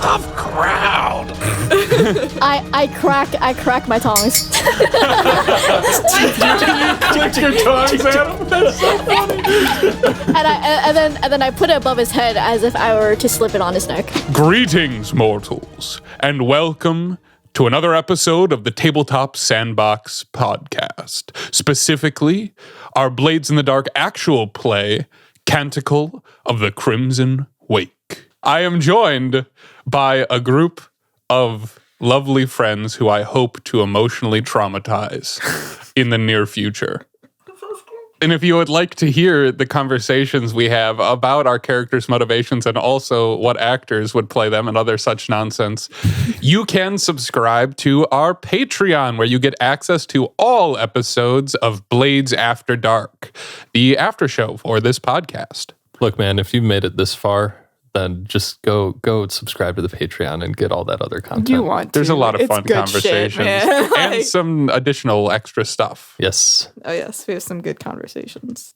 tough crowd. I crack my tongs. Click your tongues at him. That's so funny. and then I put it above his head as if I were to slip it on his neck. Greetings, mortals, and welcome to another episode of the Tabletop Sandbox podcast. Specifically, our Blades in the Dark actual play, Canticle of the Crimson Wake. I am joined by a group of lovely friends who I hope to emotionally traumatize in the near future. And if you would like to hear the conversations we have about our characters' motivations and also what actors would play them and other such nonsense, you can subscribe to our Patreon, where you get access to all episodes of Blades After Dark, the after show for this podcast. Look, man, if you've made it this far, then just go subscribe to the Patreon and get all that other content. You want to. There's a lot of It's fun good conversations shit, man. and some additional extra stuff. Yes. Oh, yes. We have some good conversations.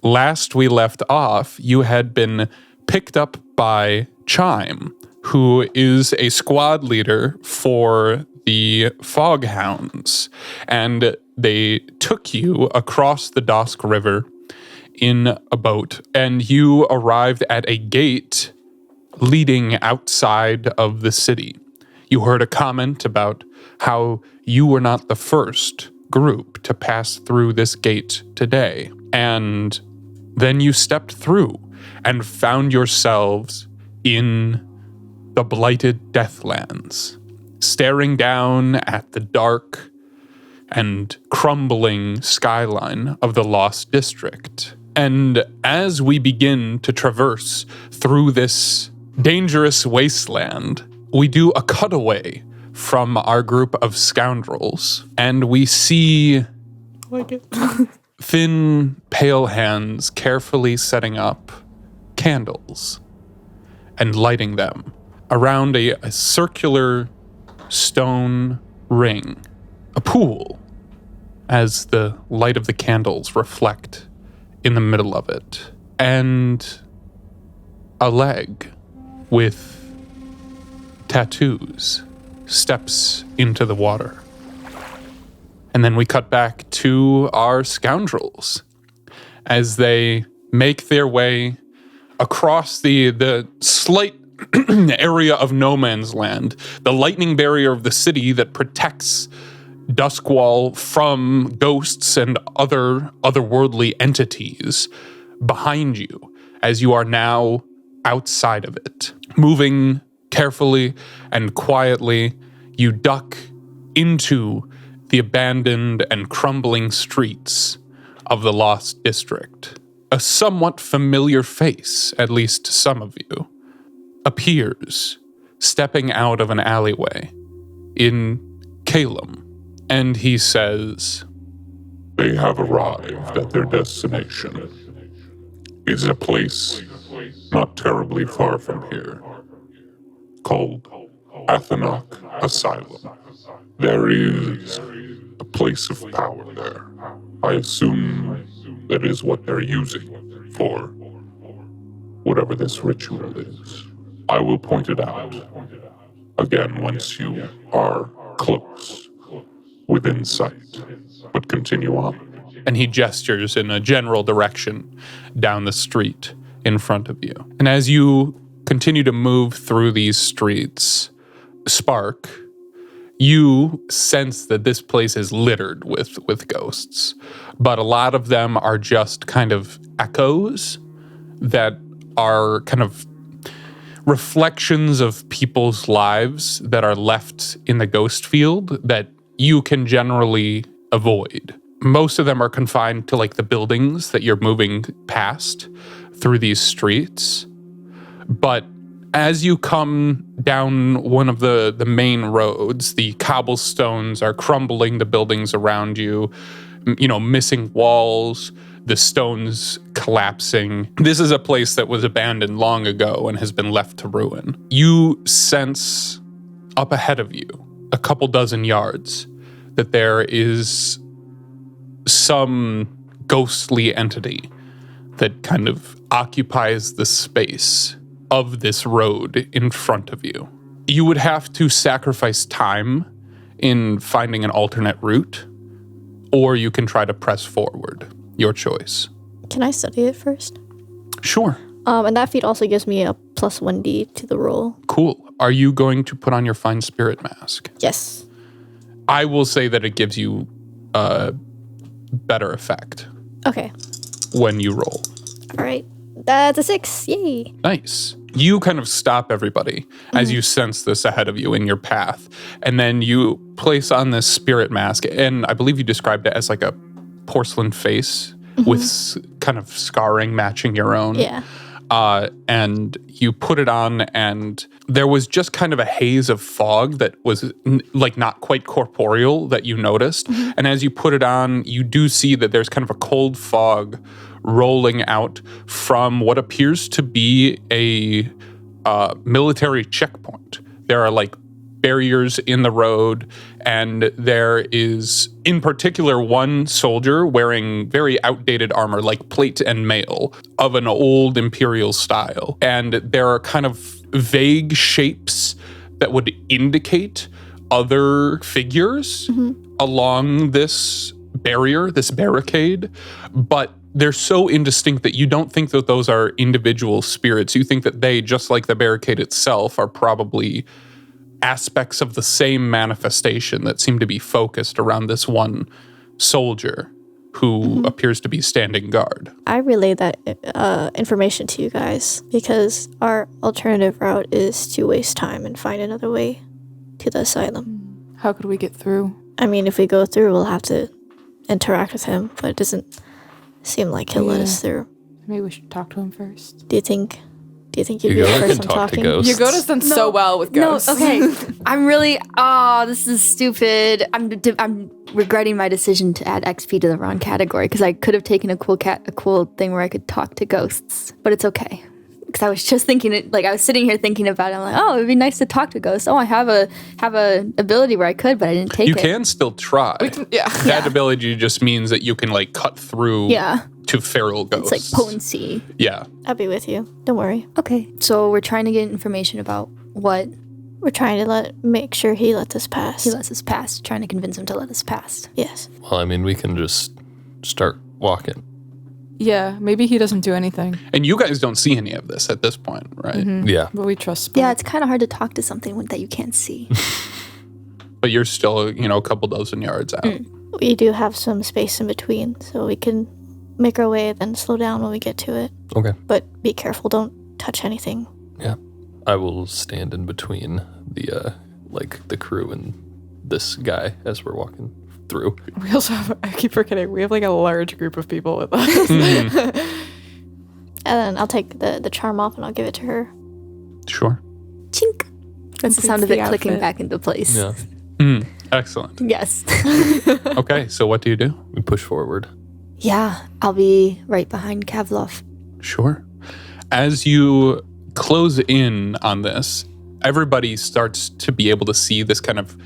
Last we left off, you had been picked up by Chime, who is a squad leader for the Foghounds, and they took you across the Dosk River in a boat, and you arrived at a gate leading outside of the city. You heard a comment about how you were not the first group to pass through this gate today, and then you stepped through and found yourselves in the blighted Deathlands, staring down at the dark and crumbling skyline of the Lost District. And as we begin to traverse through this dangerous wasteland, we do a cutaway from our group of scoundrels, and we see thin, pale hands carefully setting up candles and lighting them around a circular stone ring, a pool, as the light of the candles reflect in the middle of it, and a leg with tattoos steps into the water. And then we cut back to our scoundrels as they make their way across the slight area of no man's land, the lightning barrier of the city that protects Duskwall from ghosts and otherworldly entities behind you, as you are now outside of it. Moving carefully and quietly, you duck into the abandoned and crumbling streets of the Lost District. A somewhat familiar face, at least to some of you, appears stepping out of an alleyway in Calum, and he says, "They have arrived at their destination. It's a place not terribly far from here, called Athanok Asylum. There is a place of power there. I assume that is what they're using for whatever this ritual is. I will point it out again once you are close, within sight, but continue on." and he gestures in a general direction down the street in front of you. And as you continue to move through these streets, Spark, you sense that this place is littered with ghosts, but a lot of them are just kind of echoes that are kind of reflections of people's lives that are left in the ghost field that you can generally avoid. Most of them are confined to like the buildings that you're moving past through these streets. But as you come down one of the main roads, the cobblestones are crumbling the buildings around you, missing walls, the stones collapsing. This is a place that was abandoned long ago and has been left to ruin. You sense up ahead of you, a couple dozen yards, that there is some ghostly entity that kind of occupies the space of this road in front of you. You would have to sacrifice time in finding an alternate route, or you can try to press forward. Your choice. Can I study it first? Sure. And that feat also gives me a plus 1d to the roll. Cool. Are you going to put on your Fine Spirit mask? Yes. I will say that it gives you a better effect Okay. when you roll. All right. That's a 6. Yay. Nice. You kind of stop everybody as you sense this ahead of you in your path. And then you place on this spirit mask, and I believe you described it as like a porcelain face with kind of scarring matching your own. Yeah. And you put it on, and there was just kind of a haze of fog that was like not quite corporeal that you noticed. And as you put it on, you do see that there's kind of a cold fog rolling out from what appears to be a military checkpoint. There are like barriers in the road, and there is in particular one soldier wearing very outdated armor, like plate and mail, of an old imperial style. And there are kind of vague shapes that would indicate other figures along this barrier, this barricade, but they're so indistinct that you don't think that those are individual spirits. You think that they, just like the barricade itself, are probably aspects of the same manifestation that seem to be focused around this one soldier who appears to be standing guard. I relay that information to you guys because our alternative route is to waste time and find another way to the asylum. How could we get through? I mean, if we go through, we'll have to interact with him, but it doesn't seem like he'll let us through. Maybe we should talk to him first. Do you think you'd be Hugo the can person talk to talking? ghosts. Yagoda's done so well with ghosts. No, okay. I'm really. Oh, this is stupid. I'm regretting my decision to add XP to the wrong category because I could have taken a cool thing where I could talk to ghosts, but it's okay. Because I was just thinking it. Like I was sitting here thinking about it. I'm like, oh, it'd be nice to talk to ghosts. Oh, I have a ability where I could, but I didn't take it. You can still try. That ability just means that you can like cut through to feral ghosts. It's like potency. Yeah. I'll be with you. Don't worry. Okay. So we're trying to get information about what We're trying to make sure he lets us pass. he lets us pass. Trying to convince him to let us pass. Yes. Well, I mean, we can just start walking. Yeah, maybe he doesn't do anything, And you guys don't see any of this at this point, right? Yeah. but we trust. Yeah, it's kind of hard to talk to something that you can't see. But you're still, a couple dozen yards out. We do have some space in between, so we can make our way, then slow down when we get to it. Okay. But be careful, don't touch anything. Yeah. I will stand in between the crew and this guy as we're walking through. We also have. I keep forgetting. We have like a large group of people with us. And then I'll take the charm off and I'll give it to her. Sure. Chink. That's the sound of the it clicking outfit. back into place. Yeah. Excellent. Yes. Okay, so what do you do? We push forward. Yeah, I'll be right behind Kavlov. Sure. As you close in on this, everybody starts to be able to see this kind of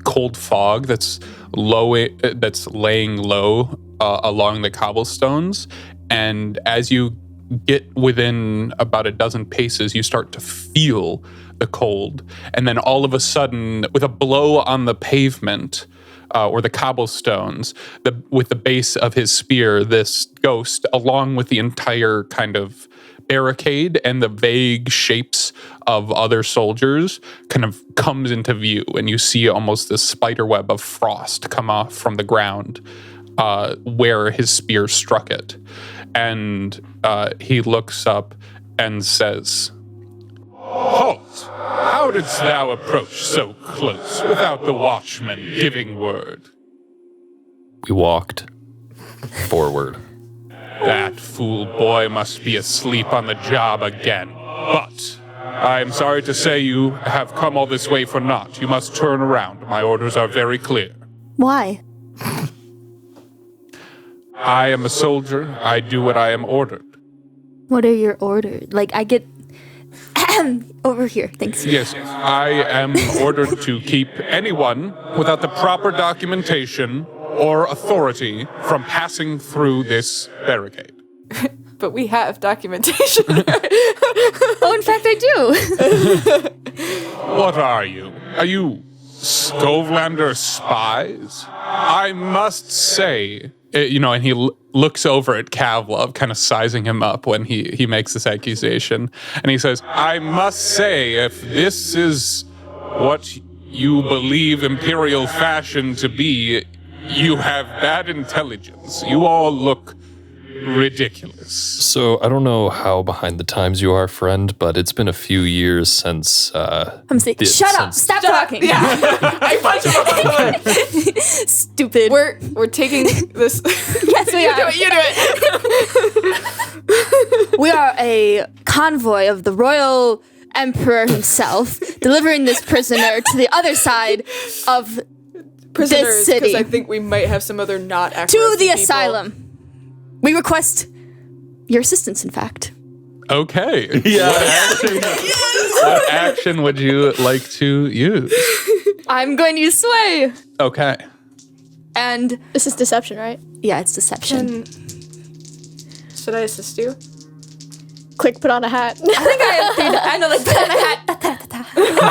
cold fog that's laying low along the cobblestones. And as you get within about a dozen paces, you start to feel the cold. And then all of a sudden, with a blow on the pavement, or the cobblestones, with the base of his spear, this ghost, along with the entire kind of barricade and the vague shapes of other soldiers, kind of comes into view, and you see almost this spider web of frost come off from the ground where his spear struck it. And he looks up and says, "Halt! How didst thou approach so close without the watchman giving word?" We walked forward. "That fool boy must be asleep on the job again. But I am sorry to say you have come all this way for naught. You must turn around. My orders are very clear. Why? I am a soldier. I do what I am ordered." What are your orders? Like, I get... Over here, thanks. Yes, I am ordered to keep anyone without the proper documentation or authority from passing through this barricade. But we have documentation. Oh, in fact, I do. What are you? Are you Skovelander spies? I must say, and he looks over at Kavlov, kind of sizing him up when he makes this accusation. And he says, I must say, if this is what you believe Imperial fashion to be, you have bad intelligence. You all look ridiculous. So I don't know how behind the times you are, friend, but it's been a few years since. I'm saying, shut up! Stop talking! Yeah, I punch him off the way. Stupid. We're taking this. Yes, we are. You do it. We are a convoy of the royal emperor himself, delivering this prisoner to the other side of Prisoners, this city. because I think we might have some other not accurate To the people. asylum. We request your assistance, in fact. Okay. What action would you like to use? I'm going to use sway. Okay. And This is deception, right? yeah, it's deception. Should I assist you? Quick, put on a hat. I think I have 3. I know, like, put on a hat.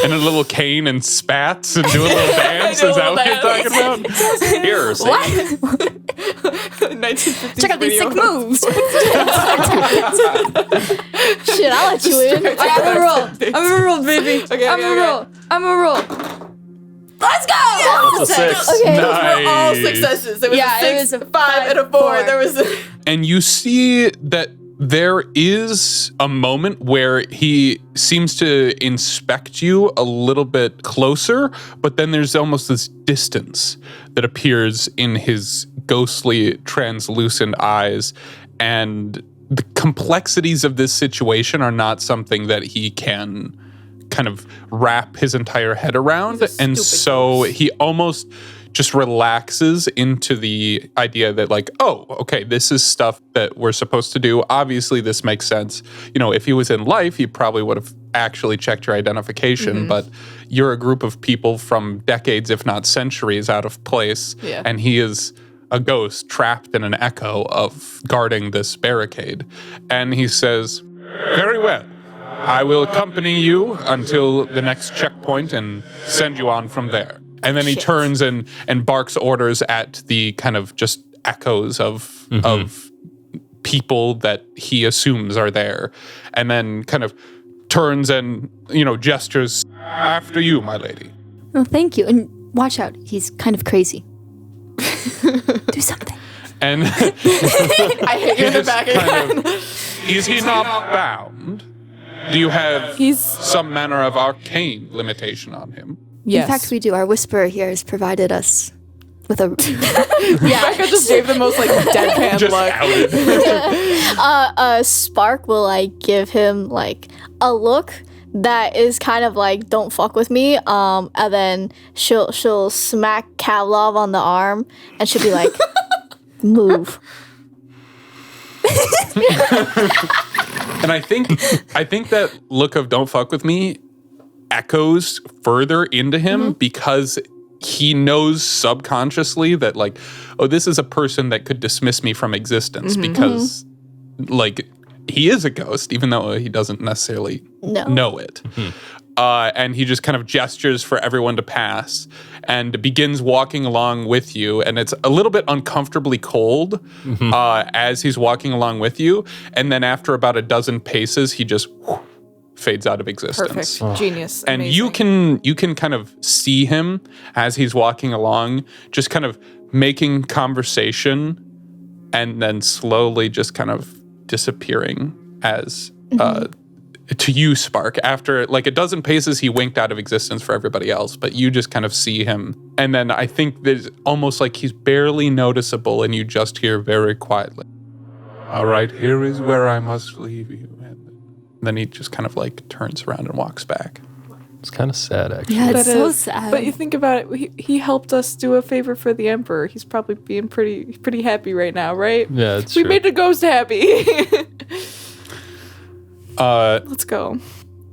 And a little cane and spats and do a little dance. Is that what you're talking about? Here, say, What? 1950s Check out these video. sick moves. Shit, I'll let you in. I'm a roll. I'm a roll, baby. Okay, I'm a roll. I'm a roll. Let's go! That's a 6. Okay. Those were all Nice. successes. There was Yeah, a it 6, was a 5, and a 4. 4. There was a... And you see that there is a moment where he seems to inspect you a little bit closer, but then there's almost this distance that appears in his ghostly, translucent eyes. And the complexities of this situation are not something that he can kind of wrap his entire head around. And so he almost just relaxes into the idea that, like, oh, okay, this is stuff that we're supposed to do. Obviously, this makes sense. If he was in life, he probably would have actually checked your identification, but you're a group of people from decades, if not centuries, out of place. Yeah. And he is a ghost trapped in an echo of guarding this barricade. And he says, very well. I will accompany you until the next checkpoint and send you on from there. And then he turns and barks orders at the kind of just echoes of people that he assumes are there. And then kind of turns and, gestures, after you, my lady. Oh, thank you. And watch out. He's kind of crazy. Do something. And I hit you in the back again. is he not bound? Do you have some manner of arcane limitation on him? Yes. In fact, we do. Our whisperer here has provided us with a... Becca just gave the most, deadpan Just look. outed. Spark will give him a look that is kind of don't fuck with me. And then she'll smack Kavlov on the arm and she'll be like, move. And I think that look of "don't fuck with me" echoes further into him because he knows subconsciously that this is a person that could dismiss me from existence because he is a ghost, even though he doesn't necessarily know it. And he just kind of gestures for everyone to pass and begins walking along with you. And it's a little bit uncomfortably cold as he's walking along with you. And then after about a dozen paces, he just fades out of existence. Perfect. Genius. And Amazing. you can kind of see him as he's walking along, just kind of making conversation and then slowly just kind of disappearing as to you, Spark. After a dozen paces, he winked out of existence for everybody else, but you just kind of see him. And then I think there's almost he's barely noticeable and you just hear very quietly, all right, here is where I must leave you. And then he just kind of turns around and walks back. It's kind of sad, actually. Yeah, it's That so is- sad. But you think about it, he helped us do a favor for the Emperor. He's probably being pretty happy right now, right? Yeah, it's We true. made the ghost happy. Let's go.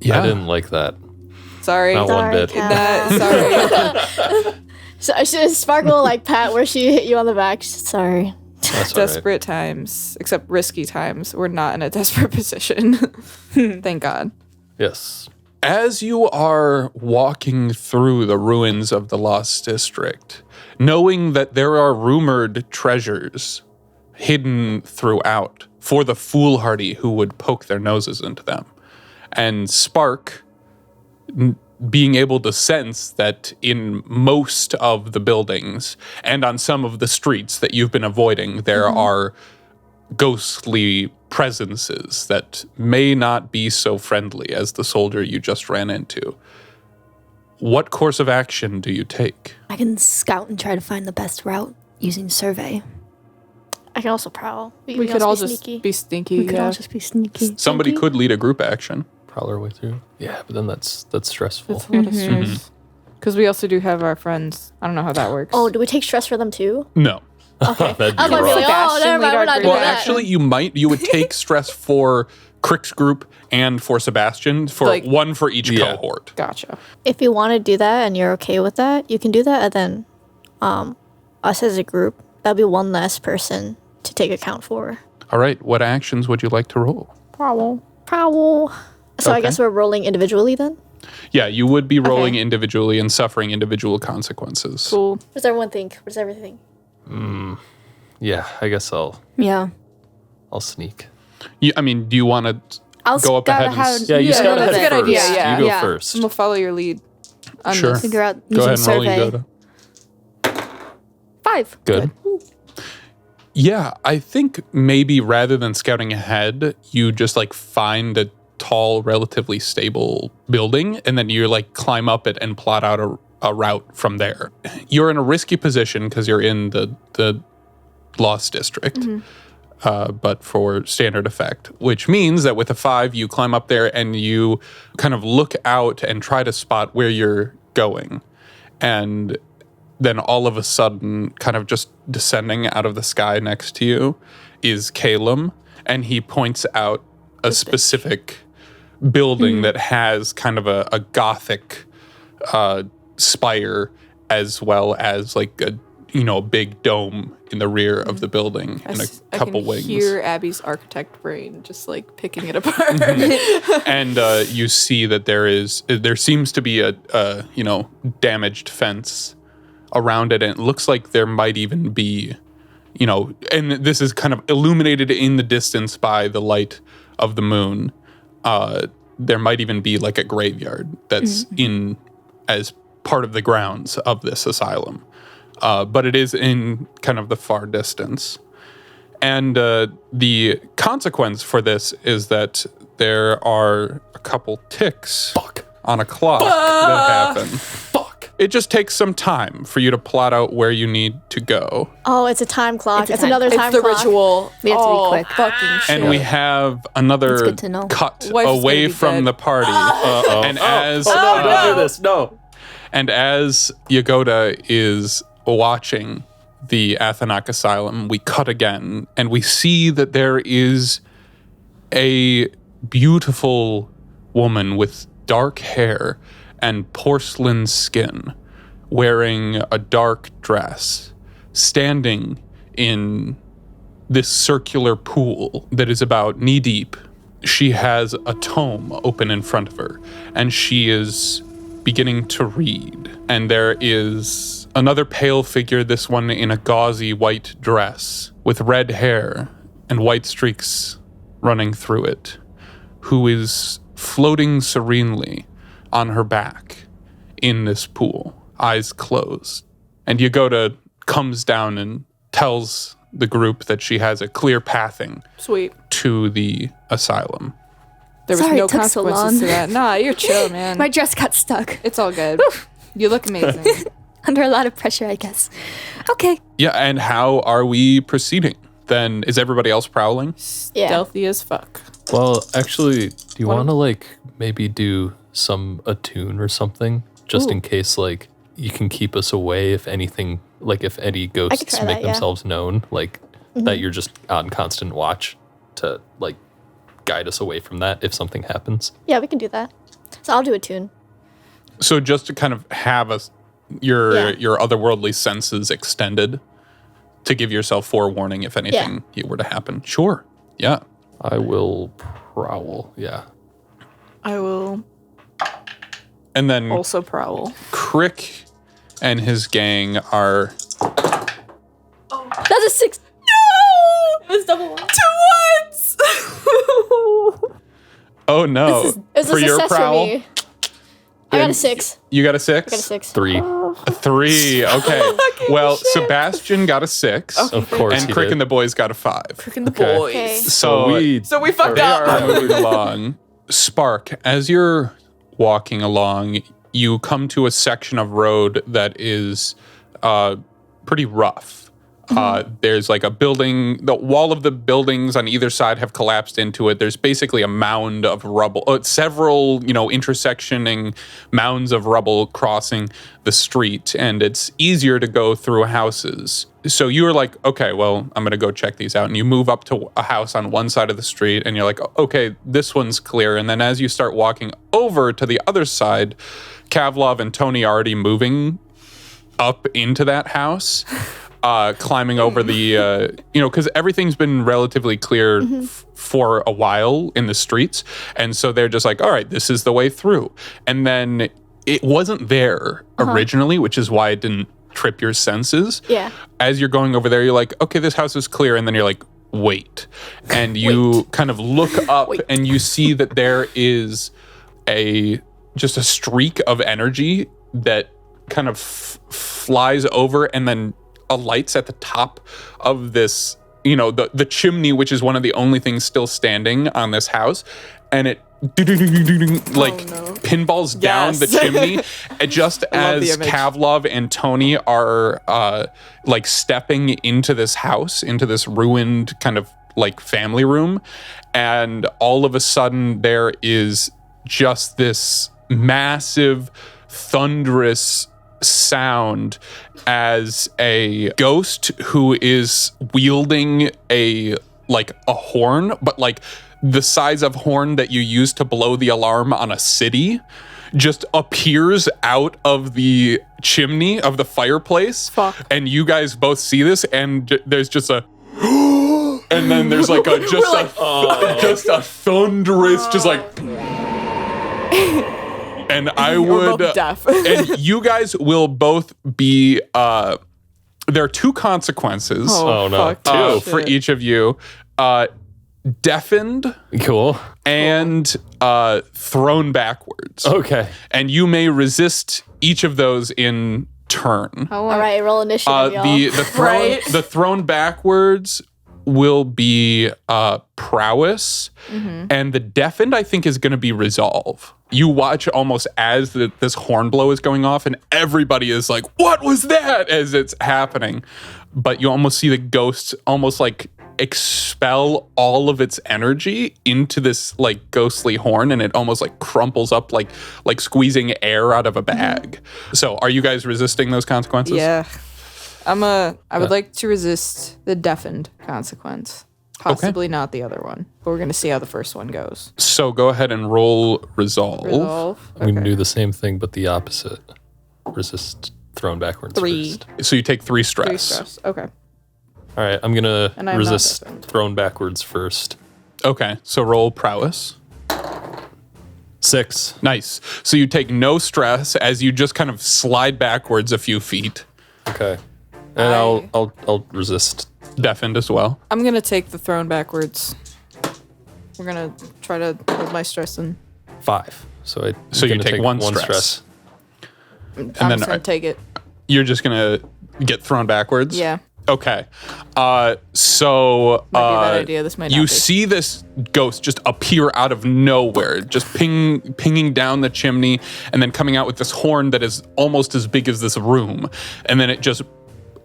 Yeah. I didn't like that. Sorry. Not one Sorry, bit. Kat. Sorry. So Spark will pat where she hit you on the back. She's sorry. That's all right. desperate times, except risky times, we're not in a desperate position. Thank God. Yes. As you are walking through the ruins of the Lost District, knowing that there are rumored treasures hidden throughout for the foolhardy who would poke their noses into them, and Spark being able to sense that in most of the buildings and on some of the streets that you've been avoiding, there are ghostly presences that may not be so friendly as the soldier you just ran into. What course of action do you take? I can scout and try to find the best route using survey. I can also prowl. We could all just be sneaky. We could all just be sneaky. Somebody could lead a group action. Prowl our way through. Yeah, but then that's stressful. That's a lot of stress. Because we also do have our friends. I don't know how that works. Oh, do we take stress for them too? No. Okay. That'd I was be like, rough. oh, never mind, we're not doing Well, that. actually, you would take stress for Crick's group and for Sebastian, for Like- one for each Yeah. cohort. Gotcha. If you want to do that and you're okay with that, you can do that, and then us as a group, that'll be one less person to take account for. All right, what actions would you like to roll? Prowl. Prowl. So I Okay. guess we're rolling individually then? Yeah, you would be rolling Okay. individually and suffering individual consequences. Cool. What does everyone think? What does everything? Yeah, I guess I'll sneak. I mean, do you want to I'll go up scout ahead and ahead. Yeah, you scout that's ahead a good first. idea, yeah. You go Yeah. first. And we'll follow your lead. On Sure. this. Figure out go using ahead and roll, survey. you go to 5. Good. Yeah, I think maybe rather than scouting ahead, you just like find a tall, relatively stable building, and then you like climb up it and plot out a route from there. You're in a risky position because you're in the Lost District, but for standard effect, which means that with a 5, you climb up there and you kind of look out and try to spot where you're going. And then all of a sudden, kind of just descending out of the sky next to you is Calum, and he points out a specific building that has kind of a gothic spire, as well as like a big dome in the rear of the building and a couple I can wings. hear Abby's architect brain just like picking it apart. And you see that there seems to be a damaged fence around it, and it looks like there might even be, and this is kind of illuminated in the distance by the light of the moon. There might even be like a graveyard that's in as part of the grounds of this asylum. But it is in kind of the far distance. And the consequence for this is that there are a couple ticks on a clock that happen. It just takes some time for you to plot out where you need to go. Oh, it's a time clock. It's a It's time another clock. time It's the clock. ritual. We have to be Oh, quick. Fucking shit. And we have another good to know. cut Wife's gonna away be from dead. the party. And as Oh no! Don't do this. No. And as Yagoda is watching the Athanak Asylum, we cut again, and we see that there is a beautiful woman with dark hair and porcelain skin, wearing a dark dress, standing in this circular pool that is about knee-deep. She has a tome open in front of her, and she is beginning to read. And there is another pale figure, this one in a gauzy white dress with red hair and white streaks running through it, who is floating serenely on her back in this pool, eyes closed. And Yagoda comes down and tells the group that she has a clear pathing Sweet. to the asylum. There was Sorry no it took so consequences long. to that. Nah, you're chill, man. My dress got stuck It's all good. You look amazing. under a lot of pressure, I guess. Okay. Yeah, and how are we proceeding? Then is everybody else prowling? Yeah. Stealthy as fuck. Well, actually, do you want to like maybe do some attune or something, just in case like you can keep us away if anything, like if any ghosts try make that, yeah. themselves known, like that you're just on constant watch to like guide us away from that if something happens. Yeah, we can do that. So I'll do a tune. So just to kind of have your otherworldly senses extended to give yourself forewarning if anything were to happen. Sure. Yeah. I will prowl. Yeah. I will And then also prowl. Crick and his gang are... That's a 6. No! It was double 1. 2 ones! Oh, no. It was a For your success prowl? for me. I got a 6. You got a 6? I got a 6. 3. A 3. Okay. Well, Sebastian got a 6. Of course And he Crick did. and the boys got a 5. Freaking the Okay. boys. Okay. So we fucked They are up. moving along. Spark, as you're walking along, you come to a section of road that is pretty rough. There's like a building, the wall of the buildings on either side have collapsed into it. There's basically a mound of rubble, several, intersectioning mounds of rubble crossing the street, and it's easier to go through houses. So you were like, okay, well, I'm going to go check these out. And you move up to a house on one side of the street, and you're like, okay, this one's clear. And then as you start walking over to the other side, Kavlov and Tony are already moving up into that house. Climbing over the, because everything's been relatively clear for a while in the streets. And so they're just like, all right, this is the way through. And then it wasn't there originally, which is why it didn't trip your senses. Yeah. As you're going over there, you're like, okay, this house is clear. And then you're like, wait. And you kind of look up and you see that there is just a streak of energy that kind of flies over and then alights at the top of this, the chimney, which is one of the only things still standing on this house. And it pinballs down the chimney. Just as Kavlov and Tony are stepping into this house, into this ruined kind of like family room. And all of a sudden there is just this massive, thunderous sound as a ghost who is wielding a horn, but like the size of horn that you use to blow the alarm on a city, just appears out of the chimney of the fireplace. Fuck. And you guys both see this, and there's just a and then there's like just a thunderous just like and I would both deaf. and you guys will both be there are 2 consequences Oh, no. fuck. for each of you. Deafened Cool. and thrown backwards. Okay. And you may resist each of those in turn. All right, roll initiative, y'all. The thrown backwards will be prowess, and the deafened I think is going to be resolve. You watch almost as this horn blow is going off, and everybody is like, "What was that?" as it's happening. But you almost see the ghost almost like expel all of its energy into this like ghostly horn, and it almost like crumples up like squeezing air out of a bag. So are you guys resisting those consequences? Yeah. I would like to resist the deafened consequence. Possibly not the other one. But we're going to see how the first one goes. So go ahead and roll resolve. We can do the same thing, but the opposite. Resist thrown backwards 3. first. So you take 3 stress. 3 stress. Okay. All right, I'm going to And I'm not resist deafened. thrown backwards first. Okay, so roll prowess. 6. Nice. So you take no stress as you just kind of slide backwards a few feet. Okay. And I'll resist. Deafened as well. I'm going to take the thrown backwards. We're going to try to hold my stress in. 5. So I'm So you gonna take one stress. I'm then just going to take it. You're just going to get thrown backwards? Yeah. Okay. So Might be a bad idea. This might not you be. see this ghost just appear out of nowhere, just pinging down the chimney and then coming out with this horn that is almost as big as this room. And then it just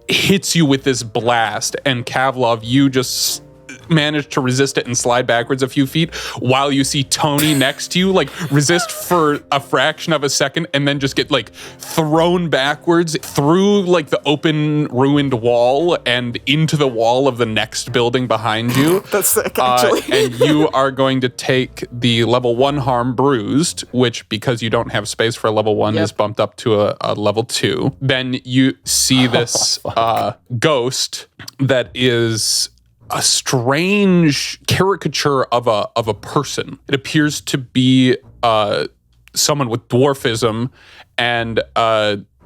hits you with this blast. And Kavlov, you just manage to resist it and slide backwards a few feet while you see Tony next to you, like resist for a fraction of a second and then just get like thrown backwards through like the open ruined wall and into the wall of the next building behind you. That's sick, actually. And you are going to take the level 1 harm bruised, which because you don't have space for a level 1 is bumped up to a level 2. Then you see this ghost that is a strange caricature of a person. It appears to be someone with dwarfism and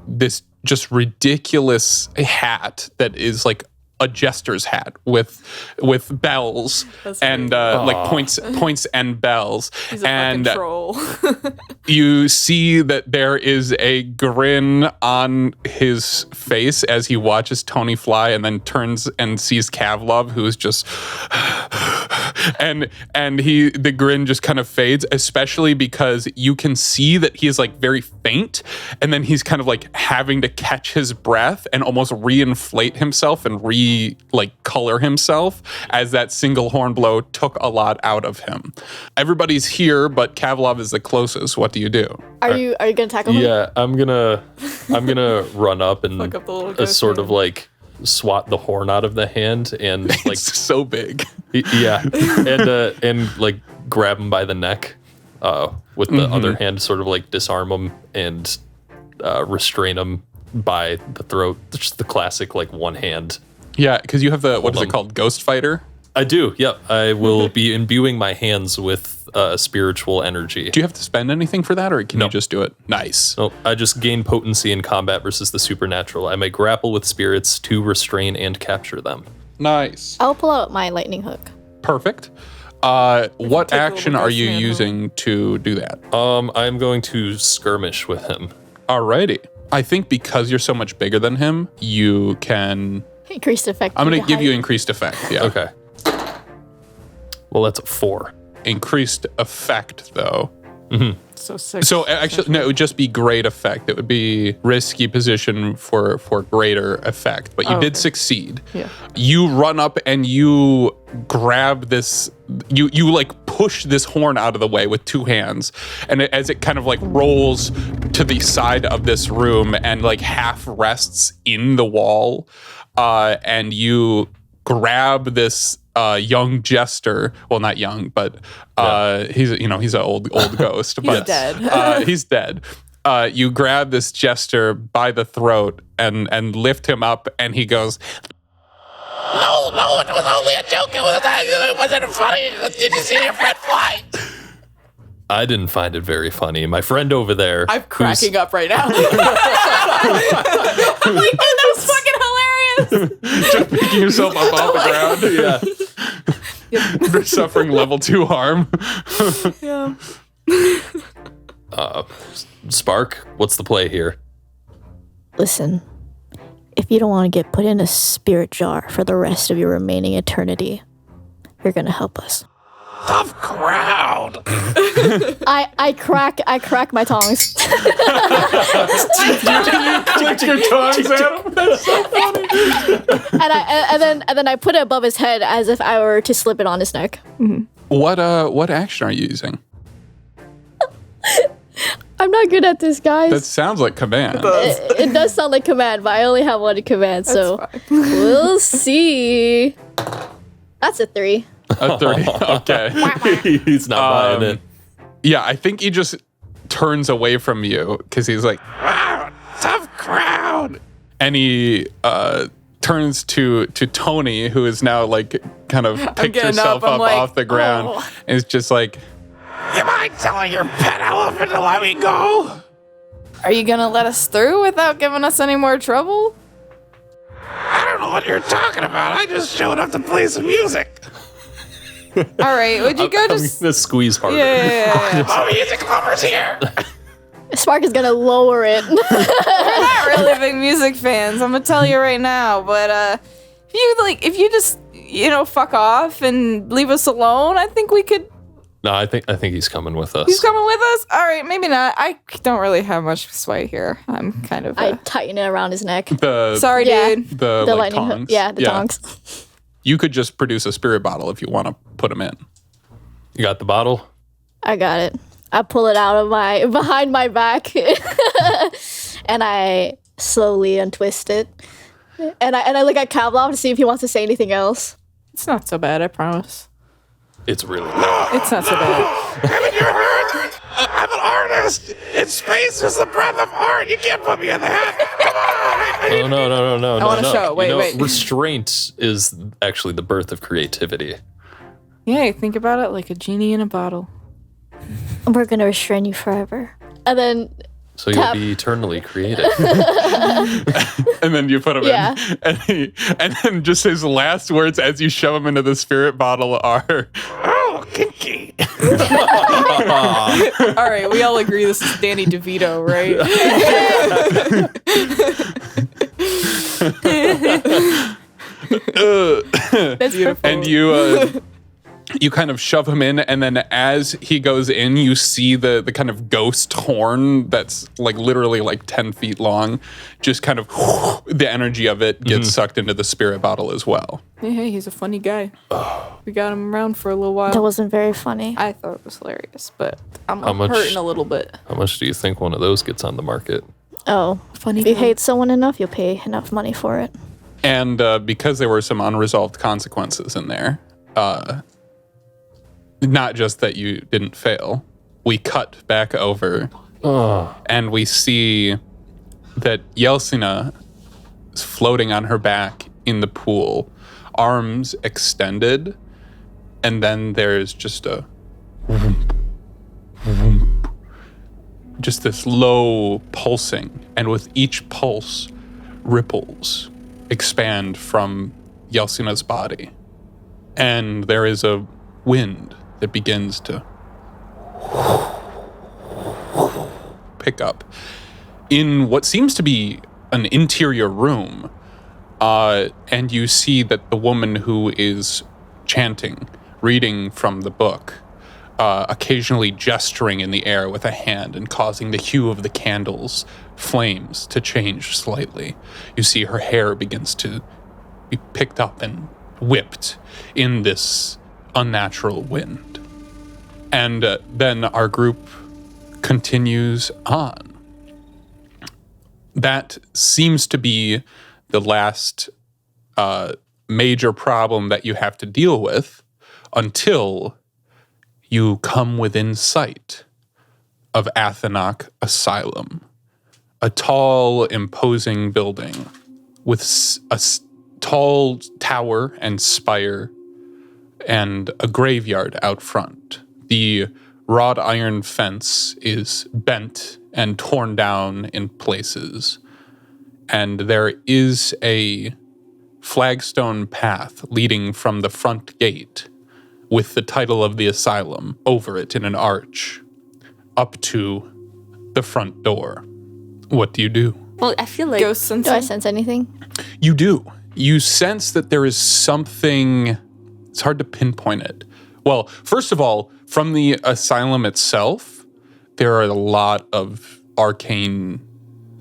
this just ridiculous hat that is like a jester's hat with bells and like points and bells. He's a fucking troll. You see that there is a grin on his face as he watches Tony fly and then turns and sees Kavlov, who is just and the grin just kind of fades, especially because you can see that he is like very faint and then he's kind of like having to catch his breath and almost reinflate himself and color himself as that single horn blow took a lot out of him. Everybody's here, but Kavlov is the closest. What do you do? Are you gonna tackle him? Yeah, I'm gonna run up and Fuck up the little ghost sort of man. like swat the horn out of the hand and like It's so big. yeah, and like grab him by the neck with the other hand, sort of like disarm him and restrain him by the throat. Just the classic like one hand. Yeah, because you have the, what is it called? Ghost Fighter? I do, yep. I will be imbuing my hands with spiritual energy. Do you have to spend anything for that or can No. you just do it? Nice. No, I just gain potency in combat versus the supernatural. I may grapple with spirits to restrain and capture them. Nice. I'll pull out my lightning hook. Perfect. What take a action little are ghost you man using to do that? I'm going to skirmish with him. Alrighty. I think because you're so much bigger than him, you can... Increased effect. I'm going to give you height. increased effect. Yeah. Okay. Well, that's a 4. Increased effect, though. So sick. So actually, no, it would just be great effect. It would be risky position for greater effect. But you did succeed. Yeah. You run up and you grab this. You like push this horn out of the way with 2 hands, and as it kind of like rolls to the side of this room and like half rests in the wall, and you grab this young jester. Well, not young, but he's an old ghost. But dead. He's dead. You grab this jester by the throat and lift him up, and he goes, No, it was only a joke. It wasn't funny. Did you see your friend fly? I didn't find it very funny. My friend over there. I'm cracking up right now. I'm like, dude, that was fucking hilarious. just picking yourself up off the ground. Yeah. You're suffering level 2 harm. Yeah. Spark, what's the play here? Listen, if you don't want to get put in a spirit jar for the rest of your remaining eternity, you're gonna help us. Tough crowd. I crack my tongs. Click your tongues at him. That's so funny. and then I put it above his head as if I were to slip it on his neck. What action are you using? I'm not good at this, guys. That sounds like command. It does sound like command, but I only have one command, so fine. we'll see. That's a 3. A 30. Okay. He's not buying it. Yeah, I think he just turns away from you because he's like, Wow, tough crowd. and he turns to Tony, who is now like kind of picked getting herself up, I'm up like, off the ground, oh. and is just like, You mind telling your pet elephant to let me go? Are you gonna let us through without giving us any more trouble? I don't know what you're talking about. I just showed up to play some music. All right, would you go I'm just? gonna squeeze harder. Yeah. Oh, music lovers here. Spark is gonna lower it. We're not really big music fans. I'm gonna tell you right now. But if you just fuck off and leave us alone, I think we could. No, I think he's coming with us. He's coming with us. All right, maybe not. I don't really have much sway here. I'm kind of. I tighten it around his neck. the Sorry, Yeah. dude. the The like lightning hook. tongs. Yeah, the tongs. You could just produce a spirit bottle if you want to put them in. You got the bottle? I got it. I pull it out of behind my back, and I slowly untwist it. And I look at Kavlov to see if he wants to say anything else. It's not so bad, I promise. It's really It's not so bad. Haven't you heard? I'm an artist. In space is the breath of art. You can't put me in that. Come on. No. I wanna show. Wait. Restraint is actually the birth of creativity. Yeah, you think about it like a genie in a bottle. We're gonna restrain you forever. And then So you'll be eternally creative. And then you put him Yeah. in. And then just his last words as you shove him into the spirit bottle are, Oh, kinky. All right, we all agree this is Danny DeVito, right? that's Beautiful. and you kind of shove him in, and then as he goes in, you see the kind of ghost horn that's like literally like 10 feet long. Just kind of the energy of it gets sucked into the spirit bottle as well. Hey, he's a funny guy. We got him around for a little while. That wasn't very funny. I thought it was hilarious, but I'm How much- hurting a little bit. How much do you think one of those gets on the market? Oh, Funny if you guy. hate someone enough, you'll pay enough money for it. And because there were some unresolved consequences in there, not just that you didn't fail, we cut back over and we see that Yelsina is floating on her back in the pool, arms extended, and then there's just a just this low pulsing, and with each pulse, ripples expand from Yelsina's body. And there is a wind that begins to pick up in what seems to be an interior room. And you see that the woman who is chanting, reading from the book, occasionally gesturing in the air with a hand and causing the hue of the candles, flames, to change slightly. You see her hair begins to be picked up and whipped in this unnatural wind. And then our group continues on. That seems to be the last major problem that you have to deal with until you come within sight of Athenok Asylum, a tall, imposing building with a tall tower and spire and a graveyard out front. The wrought iron fence is bent and torn down in places, and there is a flagstone path leading from the front gate with the title of the asylum over it in an arch up to the front door. What do you do? Well, I feel like Ghost Do I sensing. sense anything? You do. You sense that there is something, it's hard to pinpoint it. Well, first of all, from the asylum itself, there are a lot of arcane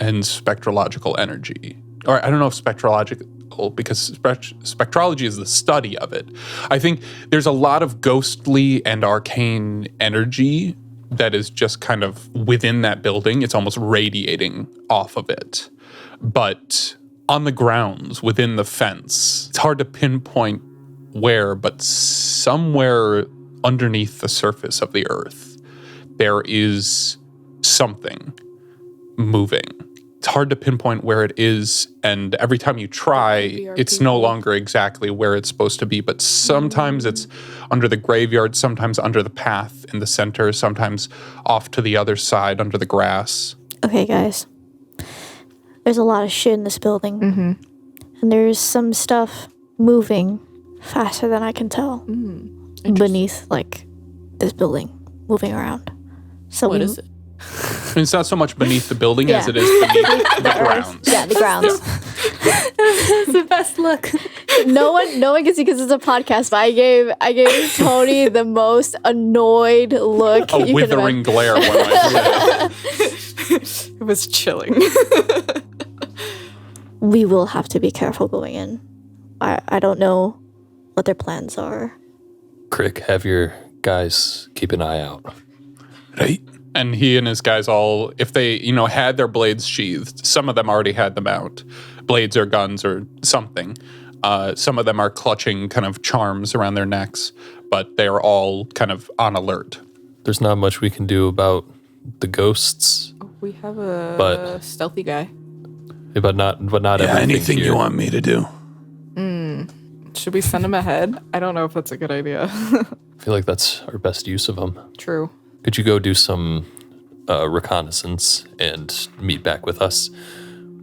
and spectrological energy. Or I don't know if spectrological, because spectrology is the study of it. I think there's a lot of ghostly and arcane energy that is just kind of within that building. It's almost radiating off of it. But on the grounds, within the fence, it's hard to pinpoint where, but somewhere underneath the surface of the earth, there is something moving. It's hard to pinpoint where it is, and every time you try, it's no longer exactly where it's supposed to be, but sometimes it's under the graveyard, sometimes under the path in the center, sometimes off to the other side under the grass. Okay, guys. There's a lot of shit in this building. And there's some stuff moving faster than I can tell beneath, like, this building, moving around. So What is it? And it's not so much beneath the building as Yeah. it is beneath the grounds. Yeah, the grounds. it's the best look. no one can see because it's a podcast, but I gave Tony the most annoyed look. A you could withering glare, one might say. It was chilling. We will have to be careful going in. I don't know what their plans are. Crick, have your guys keep an eye out. Right. And he and his guys all, if they, had their blades sheathed, some of them already had them out, blades or guns or something. Some of them are clutching kind of charms around their necks, but they're all kind of on alert. There's not much we can do about the ghosts. We have a stealthy guy. But not everything anything here. you want me to do. Should we send him ahead? I don't know if that's a good idea. I feel like that's our best use of them. True. Could you go do some reconnaissance and meet back with us?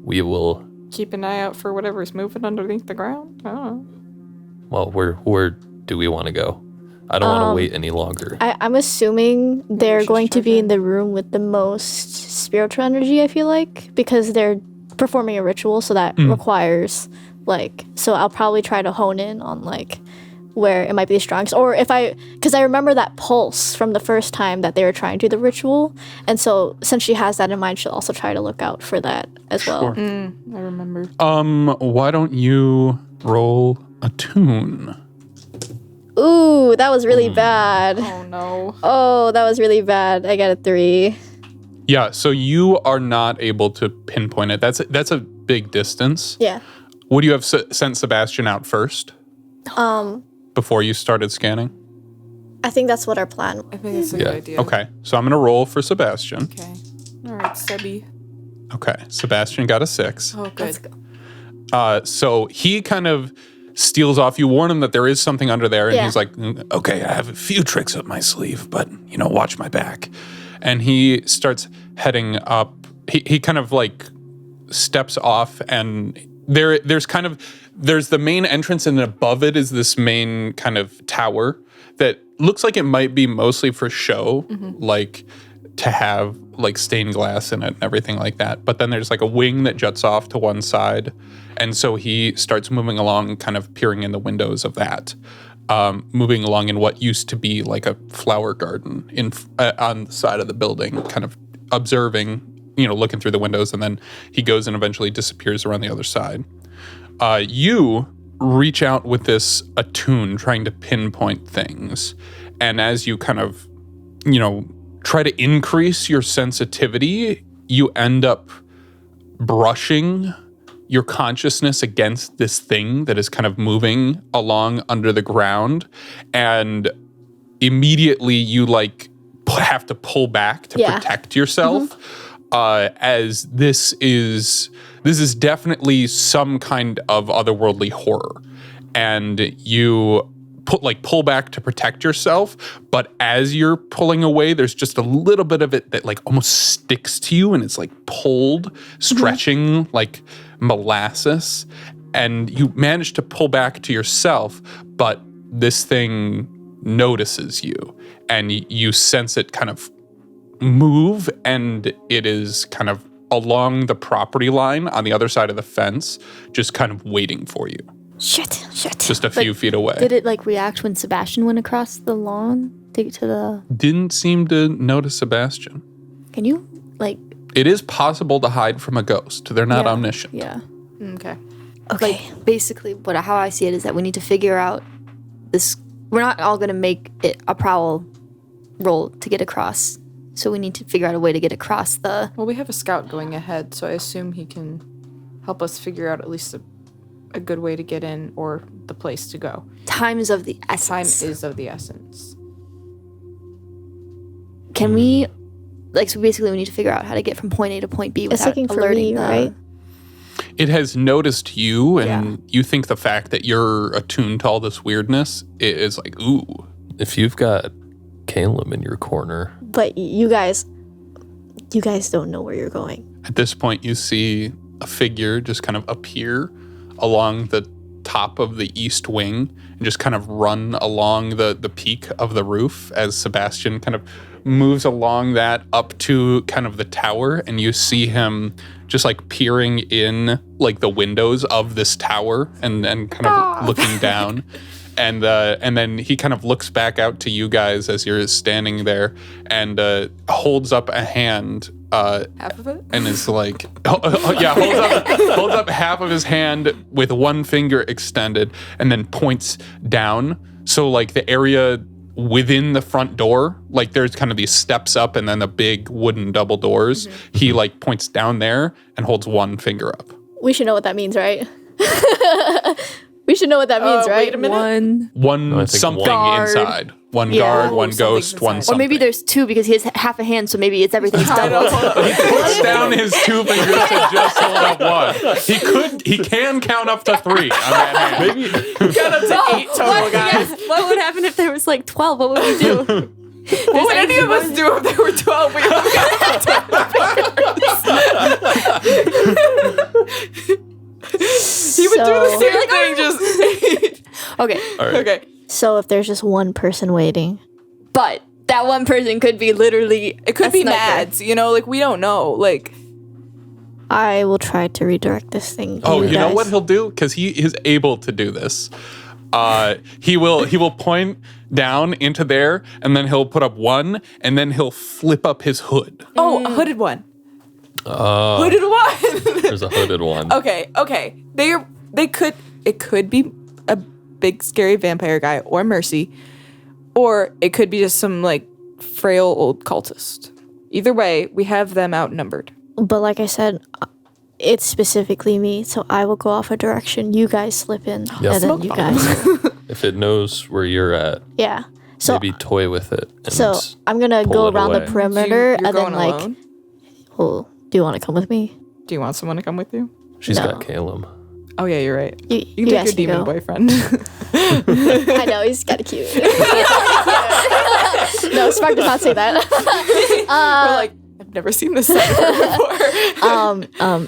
We will. Keep an eye out for whatever's moving underneath the ground. I don't know. Well, where do we want to go? I don't want to wait any longer. I'm assuming they're should going to be strike in the room with the most spiritual energy, I feel like, because they're performing a ritual, so that requires, so I'll probably try to hone in on, where it might be the strongest. Or because I remember that pulse from the first time that they were trying to do the ritual, and so since she has that in mind, she'll also try to look out for that as well. Sure. I remember. Why don't you roll a tune? Ooh, that was really bad. Oh no. Oh, that was really bad. I got a 3. Yeah, so you are not able to pinpoint it. That's a big distance. Yeah. Would you have sent Sebastian out first? Before you started scanning? I think that's what our plan was. I think it's a good idea. Okay, so I'm going to roll for Sebastian. Okay. All right, Sebby. Okay, Sebastian got a 6. Oh, good. So he kind of steals off. You warn him that there is something under there, and Yeah. he's like, Okay, I have a few tricks up my sleeve, but, watch my back. and he starts heading up. He kind of steps off, and there's the main entrance, and above it is this main kind of tower that looks like it might be mostly for show, to have stained glass in it and everything like that. But then there's a wing that juts off to one side, and so he starts moving along, kind of peering in the windows of that, moving along in what used to be a flower garden on the side of the building, kind of observing, looking through the windows, and then he goes and eventually disappears around the other side. You reach out with this attune, trying to pinpoint things, and as you kind of, try to increase your sensitivity, you end up brushing your consciousness against this thing that is kind of moving along under the ground, and immediately you have to pull back to protect yourself, as this is definitely some kind of otherworldly horror, and you pull back to protect yourself, but as you're pulling away, there's just a little bit of it that almost sticks to you, and it's pulled, stretching like molasses, and you manage to pull back to yourself, but this thing notices you, and you sense it kind of move, and it is kind of along the property line on the other side of the fence, just kind of waiting for you. Shit. Just a few feet away. Did it react when Sebastian went across the lawn to get to the? Didn't seem to notice Sebastian. Can you It is possible to hide from a ghost. They're not omniscient. Yeah. Okay. Okay. Basically, how I see it is that we need to figure out this. We're not all gonna make it a prowl roll to get across, so we need to figure out a way to get across the. Well, we have a scout going ahead, so I assume he can help us figure out at least a good way to get in or the place to go. Time is of the essence. Time is of the essence. Can we, so basically we need to figure out how to get from point A to point B It's without looking for alerting me, right? It has noticed you, and you think the fact that you're attuned to all this weirdness is ooh. If you've got Caleb in your corner, But you guys don't know where you're going. At this point, you see a figure just kind of appear along the top of the east wing and just kind of run along the peak of the roof as Sebastian kind of moves along that up to kind of the tower, and you see him just peering in the windows of this tower and kind of looking down. And then he kind of looks back out to you guys as you're standing there and holds up a hand Half of it? and is like, holds up half of his hand with one finger extended, and then points down. So like the area within the front door, like there's kind of these steps up and then the big wooden double doors. He like points down there and holds one finger up. We should know what that means, right? We should know what that means, right? Wait a minute. One something inside. One guard, one ghost, one something. Or maybe there's two because he has half a hand, so maybe it's everything's doubled. He puts down his two fingers to just hold up one. He can count up to 3 on that hand. Got up to 8 total, guys. What would happen if there was like 12? What would we do? What would any of us do if there were 12? We all He would do the same thing, just... Okay. All right. Okay. So if there's just one person waiting. But that one person could be literally It could a be sniper. Mads, you know? Like, we don't know. Like... I will try to redirect this thing. Oh, you know guys. what he'll do? Because he is able to do this. He will point down into there, and then he'll put up one, and then he'll flip up his hood. Oh, a hooded one. Hooded one. There's a hooded one. Okay. It could be a big scary vampire guy or Mercy, or it could be just some like frail old cultist. Either way, we have them outnumbered. But like I said, it's specifically me, so I will go off a direction. You guys slip in, and then you guys. If it knows where you're at, Yeah. So maybe toy with it. And so I'm gonna pull go it around the away. perimeter, You're and then going like, alone? well, do you want to come with me? Do you want someone to come with you? She's No. got Calum. Oh yeah, you're right. You You can guys take your demon go. boyfriend. I know he's kind of cute. No, Spark does not say that. We're like, I've never seen this side of her before.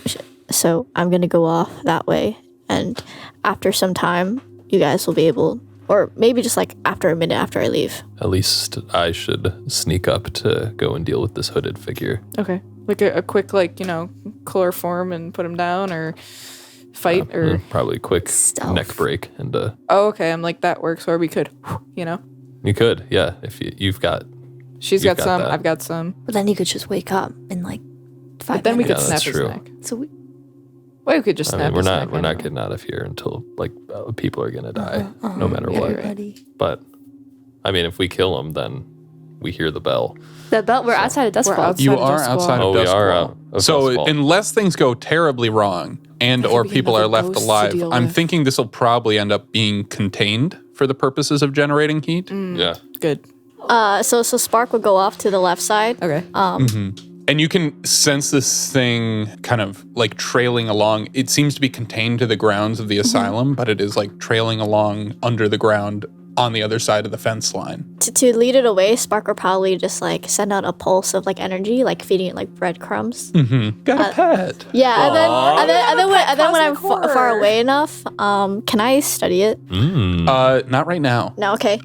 So I'm gonna go off that way, and after some time, you guys will be able, or maybe just like after a minute after I leave. At least I should sneak up to go and deal with this hooded figure. Okay. Like a quick, like, chloroform and put him down, or fight, or... Probably quick Stealth. neck break. And Oh, okay. I'm like, that works, or we could, you could, yeah. If you've got... She's You've got got some, that. I've got some. But then you could just wake up in like 5 But then we minutes. could Yeah, snap that's his true. neck. So we, Well, we could just I snap mean, his neck. we're not anyway. getting out of here until people are gonna die, no matter yeah, what. you're right. ready. But I mean, if we kill him, then we hear the bell. The belt. We're outside of Dust We're Vault. outside. You of are Dust outside Wall. of Oh, we Dust are Wall. out of So Dust Wall. unless things go terribly wrong and or be people are another left ghost to alive, deal I'm with. thinking this will probably end up being contained for the purposes of generating heat. Yeah. Good. So Spark will go off to the left side. Okay. And you can sense this thing kind of like trailing along. It seems to be contained to the grounds of the asylum, but it is like trailing along under the ground on the other side of the fence line. To lead it away, Spark will probably just like send out a pulse of like energy, like feeding it like breadcrumbs. Got a pet. Yeah, and then when I'm cosmic horror. far away enough, can I study it? Not right now. No, okay.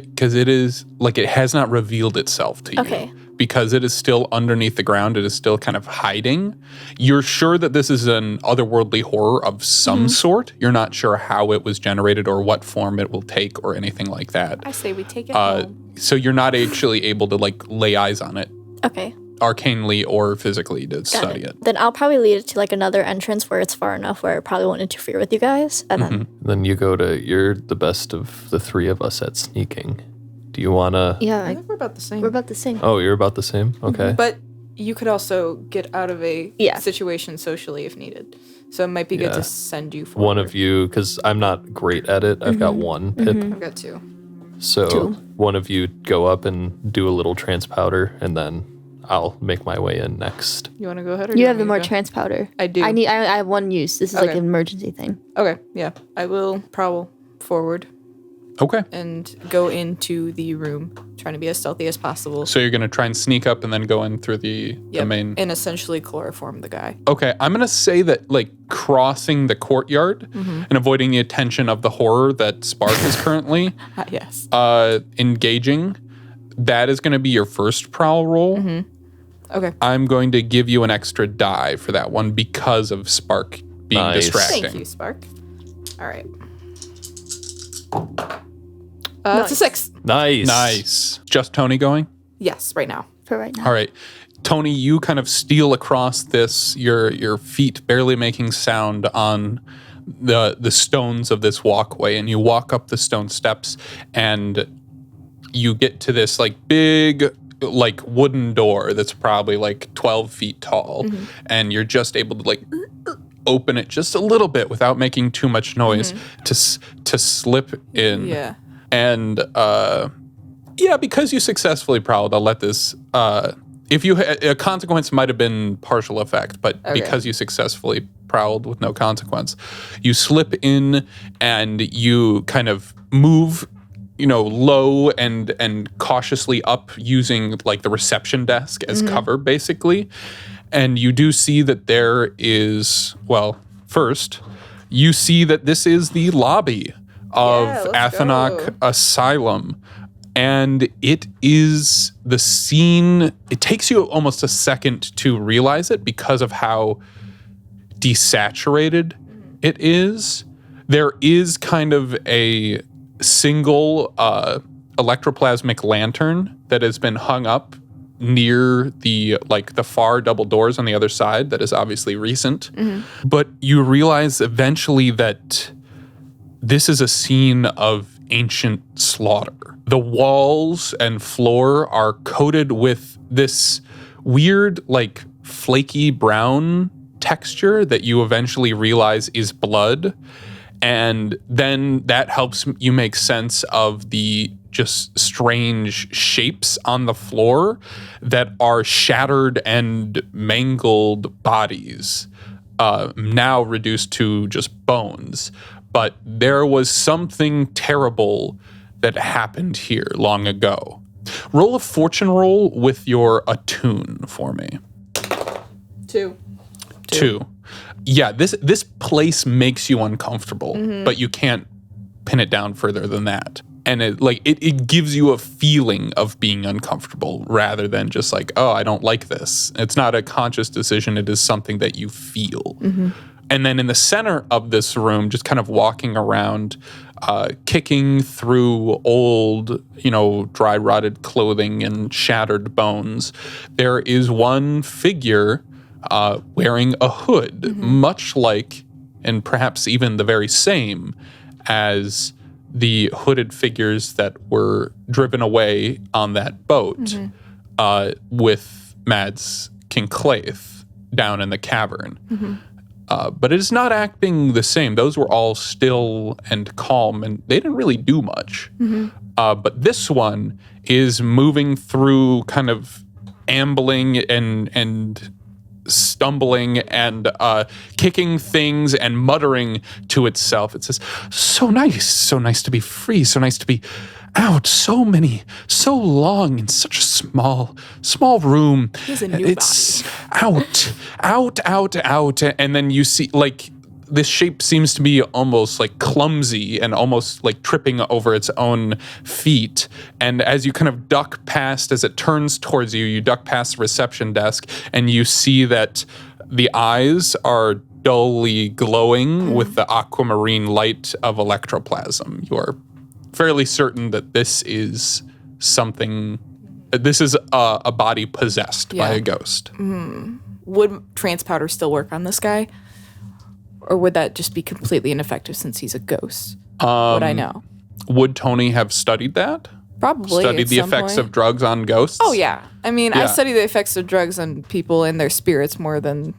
Because it is like it has not revealed itself to you. Okay. Because it is still underneath the ground, it is still kind of hiding. You're sure that this is an otherworldly horror of some sort. You're not sure how it was generated or what form it will take or anything like that. I say we take it home. So you're not actually able to like lay eyes on it Okay. arcanely or physically to Got study it. Then I'll probably lead it to like another entrance where it's far enough where it probably won't interfere with you guys. And then Then you're the best of the three of us at sneaking. Do you wanna? Yeah, I think we're about the same. we're about the same. Oh, you're about the same. Okay. But you could also get out of a Yeah. situation socially if needed. So it might be good Yeah. to send you forward. One of you, because I'm not great at it. I've got one pip. I've got 2. So one of you go up and do a little trance powder, and then I'll make my way in next. You want to go ahead? Or do You want have the me to more go? trance powder. I do. I have one use. This is like Okay. an emergency thing. Okay, yeah. I will prowl forward Okay. and go into the room, trying to be as stealthy as possible. So you're going to try and sneak up and then go in through the Yep, main. and essentially chloroform the guy. Okay, I'm going to say that like crossing the courtyard and avoiding the attention of the horror that Spark is currently Yes. engaging, that is going to be your first prowl roll. Okay. I'm going to give you an extra die for that one because of Spark being Nice. distracting. Thank you, Spark. All right. That's a 6. Nice. Nice. Just Tony going? Yes, right now. for right now. All right. Tony, you kind of steal across this, your feet barely making sound on the stones of this walkway, and you walk up the stone steps, and you get to this like big like wooden door that's probably like 12 feet tall, and you're just able to like open it just a little bit without making too much noise to slip in. Yeah. And because you successfully prowled, I'll let this. If you a consequence might have been partial effect, but because you successfully prowled with no consequence, you slip in and you kind of move, low and cautiously up using like the reception desk as cover, basically. And you do see that there is, first, you see that this is the lobby of Athanok Asylum. And it is the scene, it takes you almost a second to realize it because of how desaturated it is. There is kind of a single electroplasmic lantern that has been hung up near the far double doors on the other side that is obviously recent. But you realize eventually that this is a scene of ancient slaughter. The walls and floor are coated with this weird, like flaky brown texture that you eventually realize is blood. And then that helps you make sense of the just strange shapes on the floor that are shattered and mangled bodies, now reduced to just bones. But there was something terrible that happened here long ago. Roll a fortune roll with your attune for me. 2. Yeah, this place makes you uncomfortable, but you can't pin it down further than that. And it gives you a feeling of being uncomfortable rather than just like, oh, I don't like this. It's not a conscious decision. It is something that you feel. And then in the center of this room, just kind of walking around, kicking through old, dry rotted clothing and shattered bones, there is one figure wearing a hood, much like, and perhaps even the very same as the hooded figures that were driven away on that boat with Mads Kinclaith down in the cavern. But it is not acting the same. Those were all still and calm, and they didn't really do much. But this one is moving through, kind of ambling and stumbling and kicking things and muttering to itself. It says, so nice to be free, so nice to be out, so long in such a small room. He's a new it's body. out. And then you see, like, this shape seems to be almost like clumsy and almost like tripping over its own feet. And as you kind of duck past, as it turns towards you, you duck past the reception desk and you see that the eyes are dully glowing with the aquamarine light of electroplasm. You are fairly certain that this is something, this is a body possessed by a ghost. Would trance powder still work on this guy? Or would that just be completely ineffective since he's a ghost? Would I know? Would Tony have studied that? Probably. Studied the effects of drugs on ghosts? Oh, yeah. I mean, I Yeah. study the effects of drugs on people and their spirits more than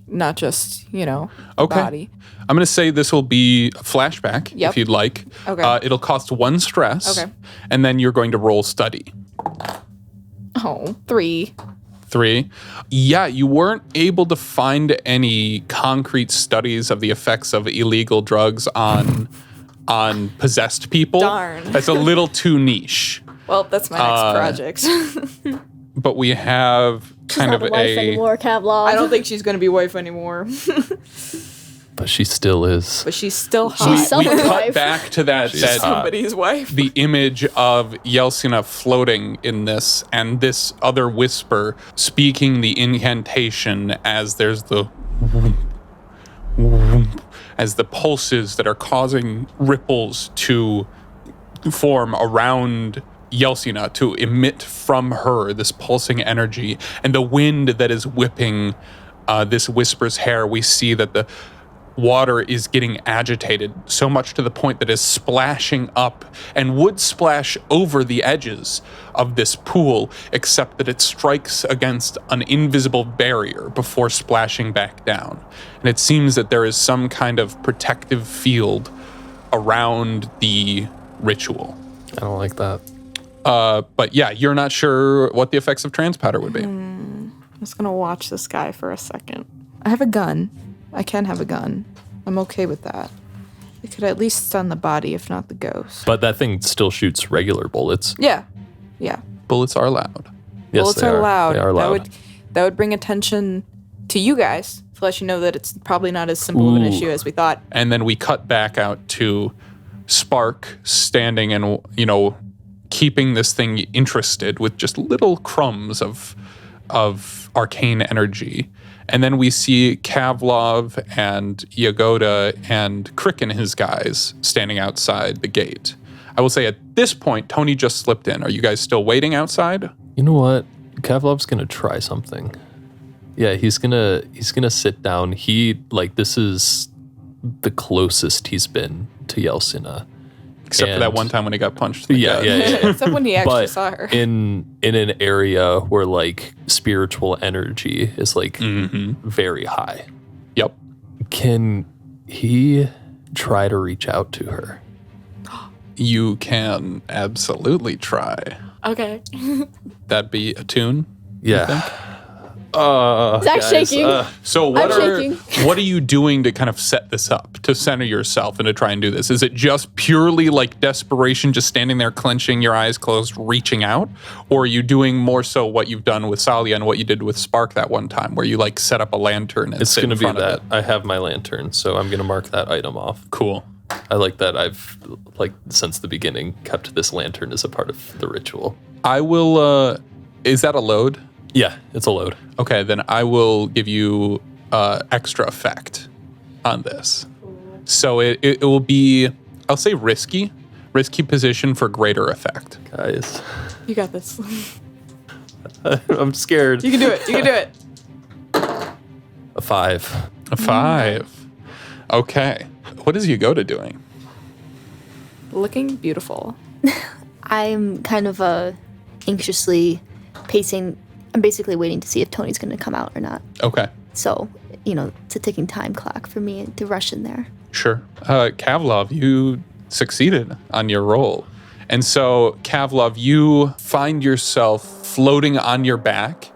not just, the Okay. body. I'm going to say this will be a flashback, Yep. if you'd like. Okay. It'll cost 1 stress. Okay. And then you're going to roll study. Oh, 3. 3. Yeah, you weren't able to find any concrete studies of the effects of illegal drugs on possessed people. Darn. That's a little too niche. Well, that's my next project. But we have kind Not of a wife a anymore, Kavlov. I don't think she's going to be wife anymore. But she still is. But she's still hot. She's we someone's cut wife. back to that somebody's wife. the image of Yeltsina floating in this, and this other whisper speaking the incantation as there's the as the pulses that are causing ripples to form around Yelsina to emit from her this pulsing energy, and the wind that is whipping this Whisper's hair, we see that the water is getting agitated so much to the point that it's splashing up and would splash over the edges of this pool, except that it strikes against an invisible barrier before splashing back down. And it seems that there is some kind of protective field around the ritual. I don't like that. But yeah, you're not sure what the effects of trance powder would be. I'm just gonna watch this guy for a second. I have a gun. I can have a gun. I'm okay with that. It could at least stun the body, if not the ghost. But that thing still shoots regular bullets. Yeah. Bullets are loud. Yes, Bullets they are loud. They are loud. That would bring attention to you guys to let you know that it's probably not as simple of an issue as we thought. And then we cut back out to Spark standing and, keeping this thing interested with just little crumbs of arcane energy. And then we see Kavlov and Yagoda and Crick and his guys standing outside the gate. I will say at this point, Tony just slipped in. Are you guys still waiting outside? You know what? Kavlov's gonna try something. Yeah, he's gonna sit down. This is the closest he's been to Yelsina. Except for that one time when he got punched. In the gut. Yeah. Except when he actually But saw her. in an area where spiritual energy is very high. Yep. Can he try to reach out to her? You can absolutely try. Okay. That'd be a tune. Yeah. Zach's shaking. So I'm shaking. what are you doing to kind of set this up, to center yourself and to try and do this? Is it just purely like desperation, just standing there clenching your eyes closed, reaching out? Or are you doing more so what you've done with Salia and what you did with Spark that one time, where you set up a lantern and It's sit going to in be front that. of it? I have my lantern, so I'm going to mark that item off. Cool. I like that I've, since the beginning, kept this lantern as a part of the ritual. I will, is that a load? Yeah, it's a load. Okay, then I will give you extra effect on this. So it will be, I'll say risky position for greater effect. Guys, You got this. I'm scared. You can do it. You can do it. A 5. A 5. Okay. What is Yagoda doing? Looking beautiful. I'm kind of anxiously pacing. I'm basically waiting to see if Tony's going to come out or not. Okay. So, it's a ticking time clock for me to rush in there. Sure. Kavlov, you succeeded on your roll. And so, Kavlov, you find yourself floating on your back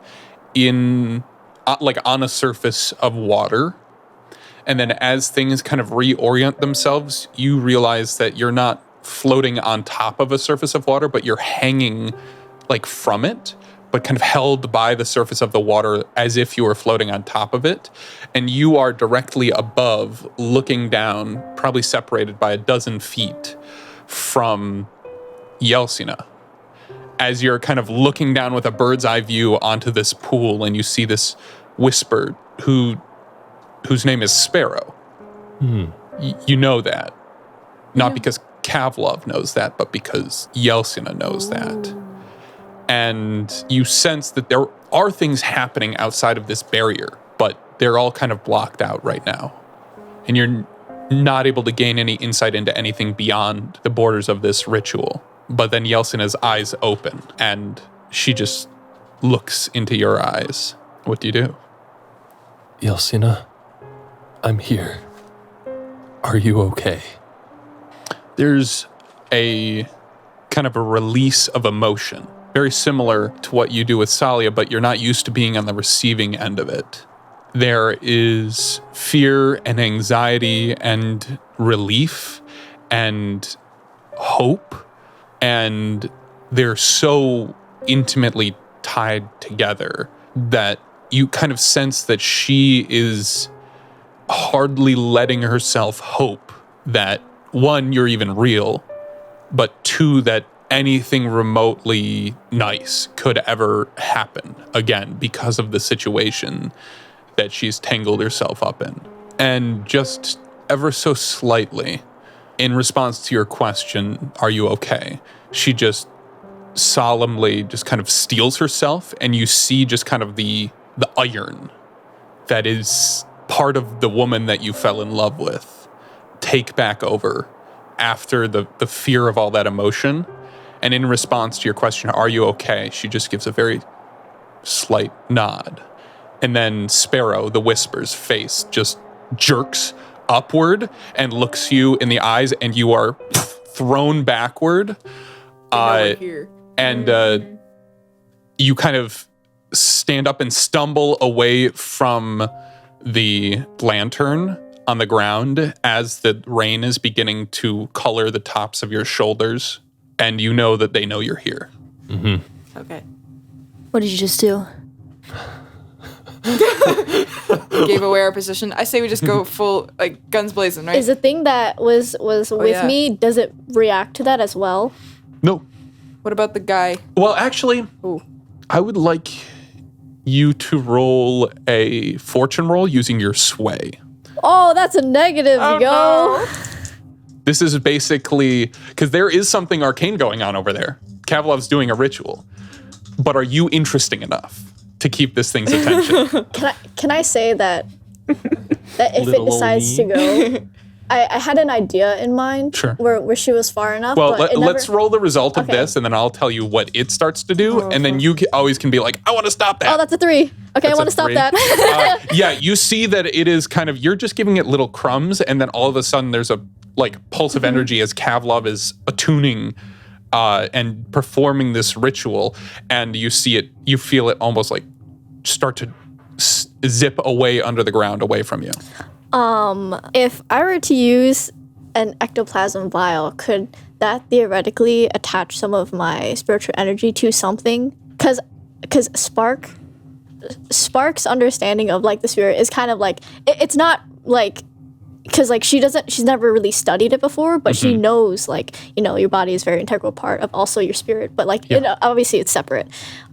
on a surface of water. And then as things kind of reorient themselves, you realize that you're not floating on top of a surface of water, but you're hanging from it, but kind of held by the surface of the water as if you were floating on top of it. And you are directly above, looking down, probably separated by 12 feet from Yelsina. As you're kind of looking down with a bird's eye view onto this pool, and you see this Whisper whose name is Sparrow. You know that. Not because Kavlov knows that, but because Yelsina knows that. And you sense that there are things happening outside of this barrier, but they're all kind of blocked out right now. And you're not able to gain any insight into anything beyond the borders of this ritual. But then Yelsina's eyes open, and she just looks into your eyes. What do you do? Yelsina, I'm here. Are you okay? There's a kind of a release of emotion, very similar to what you do with Salia, but you're not used to being on the receiving end of it. There is fear and anxiety and relief and hope, and they're so intimately tied together that you kind of sense that she is hardly letting herself hope that, one, you're even real, but two, that anything remotely nice could ever happen again because of the situation that she's tangled herself up in. And just ever so slightly, in response to your question, are you okay? She just solemnly just kind of steels herself, and you see just kind of the iron that is part of the woman that you fell in love with take back over after the fear of all that emotion. And in response to your question, are you okay? She just gives a very slight nod. And then Sparrow, the Whisper's face just jerks upward and looks you in the eyes, and you are thrown backward. And you kind of stand up and stumble away from the lantern on the ground as the rain is beginning to color the tops of your shoulders. And you know that they know you're here. Mm-hmm. Okay. What did you just do? Gave away our position. I say we just go full, like, guns blazing, right? Is the thing that was with me, does it react to that as well? No. What about the guy? Well, actually, I would like you to roll a fortune roll using your sway. Oh, that's a negative, yo. No. This is basically, because there is something arcane going on over there. Kavlov's doing a ritual. But are you interesting enough to keep this thing's attention? Can I say that if it decides to go, I had an idea in mind where she was far enough. Well, but let's roll the result of this, and then I'll tell you what it starts to do, and then you always can be like, I want to stop that. Oh, that's a 3. Okay, I want to stop that. Yeah, you see that it is kind of, you're just giving it little crumbs, and then all of a sudden there's a pulse of energy as Kavlov is attuning and performing this ritual, and you see it, you feel it almost like start to zip away under the ground away from you. If I were to use an ectoplasm vial, could that theoretically attach some of my spiritual energy to something? Because Spark's understanding of like the spirit is kind of like it's not like, because like she's never really studied it before, but she knows like, you know, your body is a very integral part of also your spirit, but like obviously it's separate.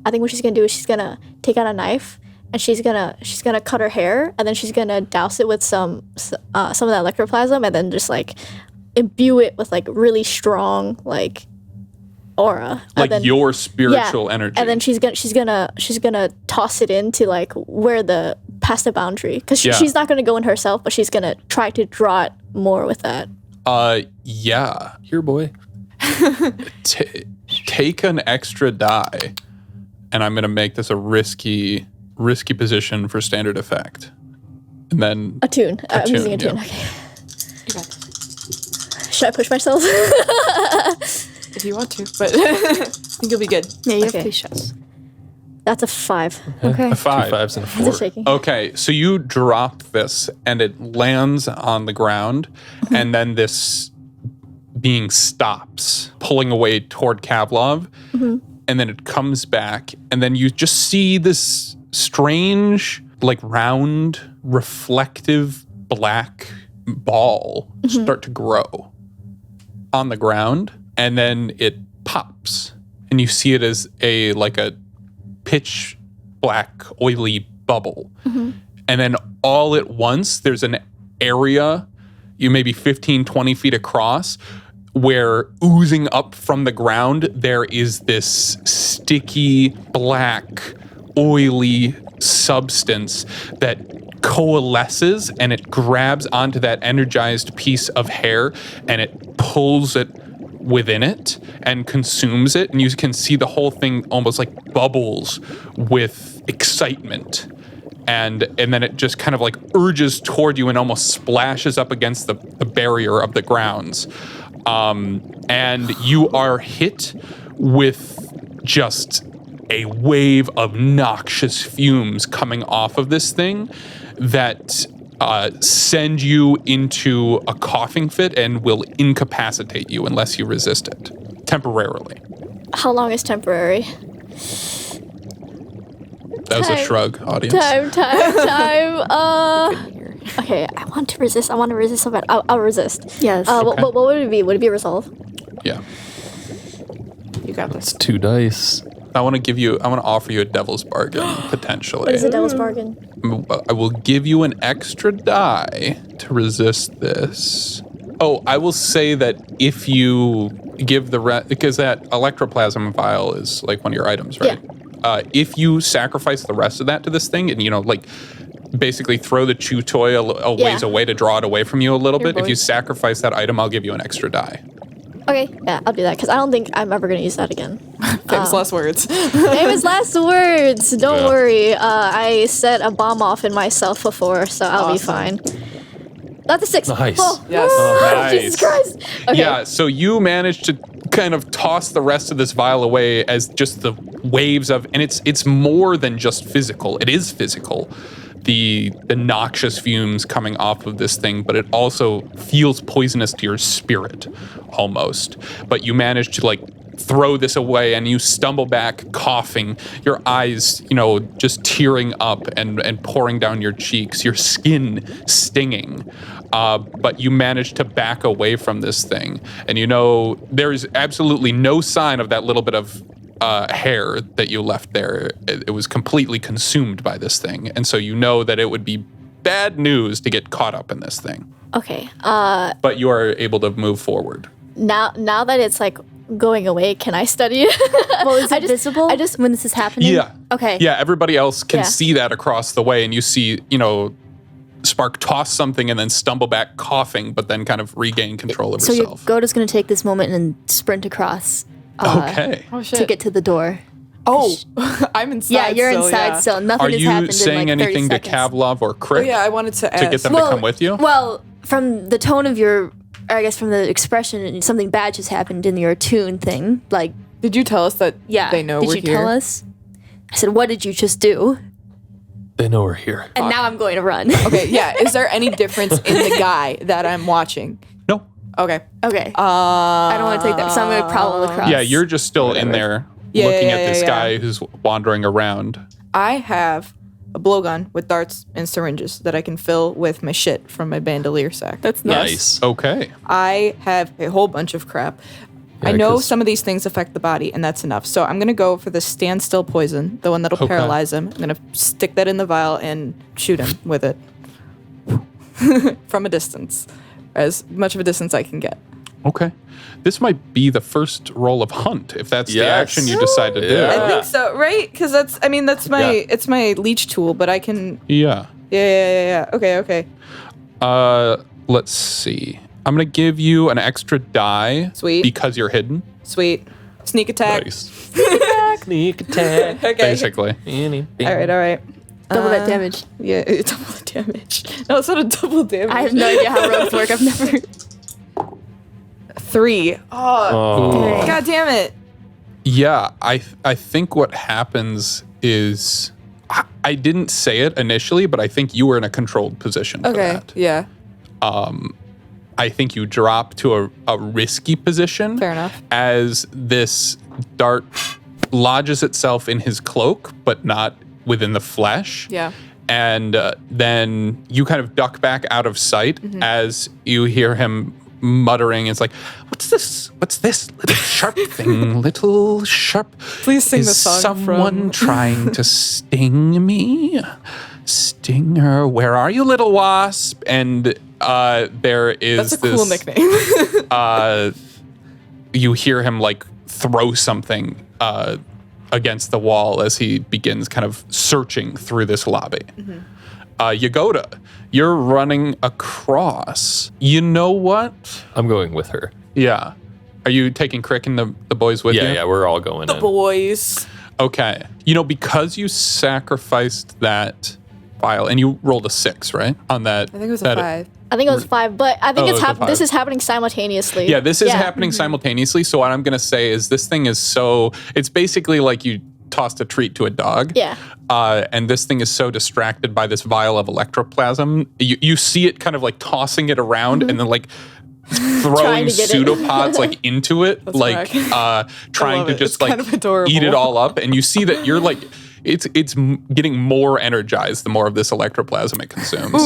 I think what she's gonna do is she's gonna take out a knife and she's gonna cut her hair, and then she's gonna douse it with some of that electroplasm, and then just like imbue it with like really strong like aura, like then, your spiritual energy. And then she's gonna toss it into like where the past the boundary, because she's not gonna go in herself, but she's gonna try to draw it more with that. Yeah. Here, boy. Take an extra die, and I'm gonna make this a risky position for standard effect. And then Attune. I'm using attune. Okay. Should I push myself? If you want to, but I think you'll be good. Yeah, you have 3 shots. That's a 5. Okay. A 5. 2 5s and a Is it 4. shaking? Okay, so you drop this and it lands on the ground, and then this being stops, pulling away toward Kavlov, and then it comes back, and then you just see this strange, like round, reflective black ball start to grow on the ground, and then it pops, and you see it as a pitch black, oily bubble. And then all at once, there's an area, you maybe 15, 20 feet across, where oozing up from the ground, there is this sticky, black, oily substance that coalesces, and it grabs onto that energized piece of hair, and it pulls it within it and consumes it, and you can see the whole thing almost like bubbles with excitement, and then it just kind of like urges toward you and almost splashes up against the barrier of the grounds, and you are hit with just a wave of noxious fumes coming off of this thing that send you into a coughing fit and will incapacitate you unless you resist it temporarily. How long is temporary? That was a shrug, audience. Time. Okay, I want to resist so bad. I'll resist. Yes. What would it be? Would it be a resolve? Yeah. You got this. 2 dice. I want to offer you a devil's bargain, potentially. What is a devil's bargain? I will give you an extra die to resist this. Oh, I will say that if you give because that electroplasm vial is like one of your items, right? Yeah. If you sacrifice the rest of that to this thing and, like basically throw the chew toy a ways away to draw it away from you a little bit, if you sacrifice that item, I'll give you an extra die. Okay, yeah, I'll do that because I don't think I'm ever going to use that again. Famous last words. Famous last words. Don't worry. I set a bomb off in myself before, so I'll be fine. That's a 6. Nice. Oh, Yes. Nice. Jesus Christ. Okay. Yeah, so you managed to kind of toss the rest of this vial away as just the waves of, and it's more than just physical. It is physical. The noxious fumes coming off of this thing, but it also feels poisonous to your spirit, almost. But you manage to like throw this away, and you stumble back, coughing, your eyes, just tearing up and pouring down your cheeks, your skin stinging. But you manage to back away from this thing, and there's absolutely no sign of that little bit of hair that you left there. It was completely consumed by this thing, and so you know that it would be bad news to get caught up in this thing. Okay. But you are able to move forward. Now that it's like going away, can I study it? Well, is it visible when this is happening? Yeah. Okay. Yeah, everybody else can see that across the way, and you see, Spark toss something and then stumble back coughing, but then kind of regain control of herself. So Goda's going to take this moment and sprint across. Okay. Oh, shit. To get to the door. Oh, I'm inside. Yeah, you're still, inside still. Nothing Are has you happened saying in like 30 anything to seconds. Kavlov or Crick Oh, yeah, I wanted to ask. to get them to come with you? Well, from the tone of your, I guess from the expression, something bad just happened in your attune thing. Like, Did you tell us that they know we're here? Did you tell us? I said, what did you just do? They know we're here. And now I'm going to run. Okay, yeah. Is there any difference in the guy that I'm watching? No. Okay. Okay. I don't want to take that, so I'm going to prowl across. Yeah, you're just still in there looking at this guy who's wandering around. I have a blowgun with darts and syringes that I can fill with my shit from my bandolier sack. That's Nice. Okay. I have a whole bunch of crap. I know 'cause- some of these things affect the body, and that's enough. So I'm going to go for the standstill poison, the one that'll paralyze him. I'm going to stick that in the vial and shoot him with it from a distance, as much of a distance I can get. Okay. This might be the first roll of hunt, if that's the Yes. action you decide to do. I think so, right? Because that's it's my leech tool, but I can. Yeah. Yeah. Okay. Let's see. I'm going to give you an extra die. Sweet. Because you're hidden, Sweet. Sneak attack. Nice. Sneak attack. Okay. basically. All right. Double that damage. Yeah, double the damage. No, it's not a double damage. I have no idea how rogues work. I've never. 3. Oh, God damn it. Yeah, I think what happens is I didn't say it initially, but I think you were in a controlled position for Okay. that. Yeah. I think you drop to a risky position. Fair enough. As this dart lodges itself in his cloak, but not within the flesh. Yeah. And then you kind of duck back out of sight Mm-hmm. as you hear him muttering. It's like, what's this? What's this little sharp thing? Little sharp. Please sing Is the song someone from- trying to sting me? Stinger, where are you, little wasp? And there is That's a this cool nickname. you hear him like throw something against the wall as he begins kind of searching through this lobby. Mm-hmm. Yagoda, you're running across. You know what? I'm going with her. Yeah. Are you taking Crick and the boys with you? Yeah, we're all going in. Boys. Okay. Because you sacrificed that vial and you rolled a 6, right? On that. I think it was a 5. I think it was 5, but I think Oh, it was a 5. this is happening simultaneously. Yeah, this is happening simultaneously. So what I'm going to say is this thing is it's basically like you tossed a treat to a dog. Yeah. And this thing is so distracted by this vial of electroplasm. You see it kind of like tossing it around and then like throwing to get it. pseudopods like into it, like trying love to it. just It's like kind of adorable. eat it all up. And you see that you're like, it's getting more energized the more of this ectoplasm it consumes.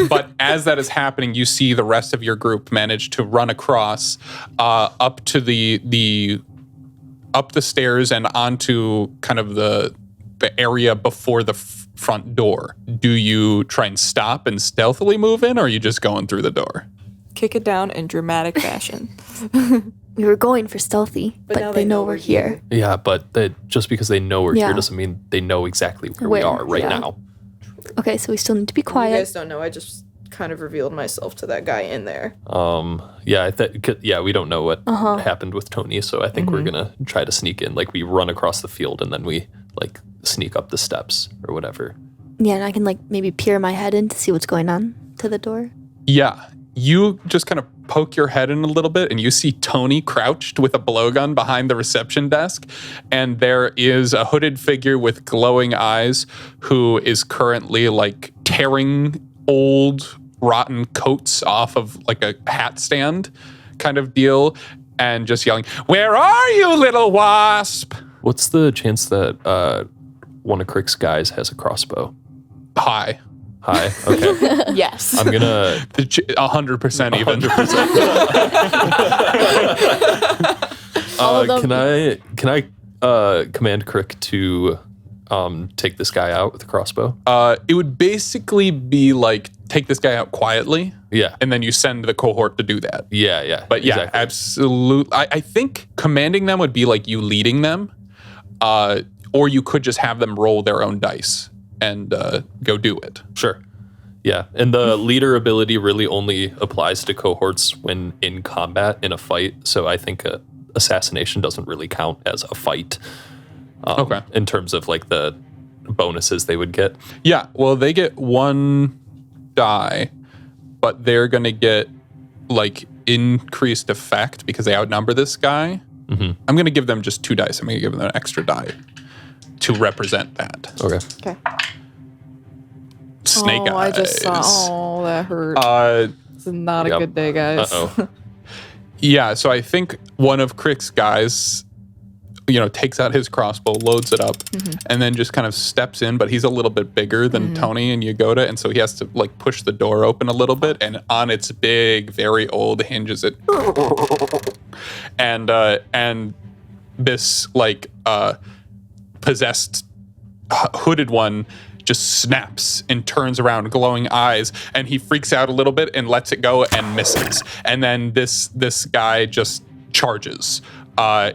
But as that is happening, you see the rest of your group manage to run across up to the stairs and onto kind of the area before the front door. Do you try and stop and stealthily move in, or are you just going through the door? kick it down in dramatic fashion. We were going for stealthy, But now but they know we're here. Yeah, but just because they know we're Yeah. here doesn't mean they know exactly where we Where, are right yeah. now. Okay, so we still need to be You quiet. guys don't know. I just kind of revealed myself to that guy in there. Yeah, we don't know what happened with Tony, so I think we're gonna try to sneak in. Like we run across the field and then we like sneak up the steps or whatever. Yeah, and I can like maybe peer my head in to see what's going on to the door. Yeah. You just kind of poke your head in a little bit and you see Tony crouched with a blowgun behind the reception desk. And there is a hooded figure with glowing eyes who is currently like tearing old rotten coats off of like a hat stand kind of deal and just yelling, "Where are you, little wasp?" What's the chance that one of Crick's guys has a crossbow? Hi. Hi. Okay. Yes. I'm gonna 100% even. 100%. Can I command Crick to take this guy out with a crossbow? It would basically be like, take this guy out quietly. Yeah. And then you send the cohort to do that. Yeah. But yeah, exactly. absolutely. I think commanding them would be like you leading them, or you could just have them roll their own dice and go do it. Sure. Yeah, and the leader ability really only applies to cohorts when in combat in a fight. So I think assassination doesn't really count as a fight. Okay. In terms of like the bonuses they would get. Yeah, well, they get 1 die, but they're going to get like increased effect because they outnumber this guy. Mm-hmm. I'm going to give them just 2 dice. I'm going to give them an extra die to represent that. Okay. Okay. Snake eyes. I just saw. Oh, that hurt. This is not a Yep. good day, guys. Uh-oh. Yeah, so I think one of Crick's guys, takes out his crossbow, loads it up, and then just kind of steps in, but he's a little bit bigger than Tony and Yagoda, and so he has to like push the door open a little bit, and on its big, very old hinges it, and this like possessed hooded one just snaps and turns around, glowing eyes, and he freaks out a little bit and lets it go and misses. And then this guy just charges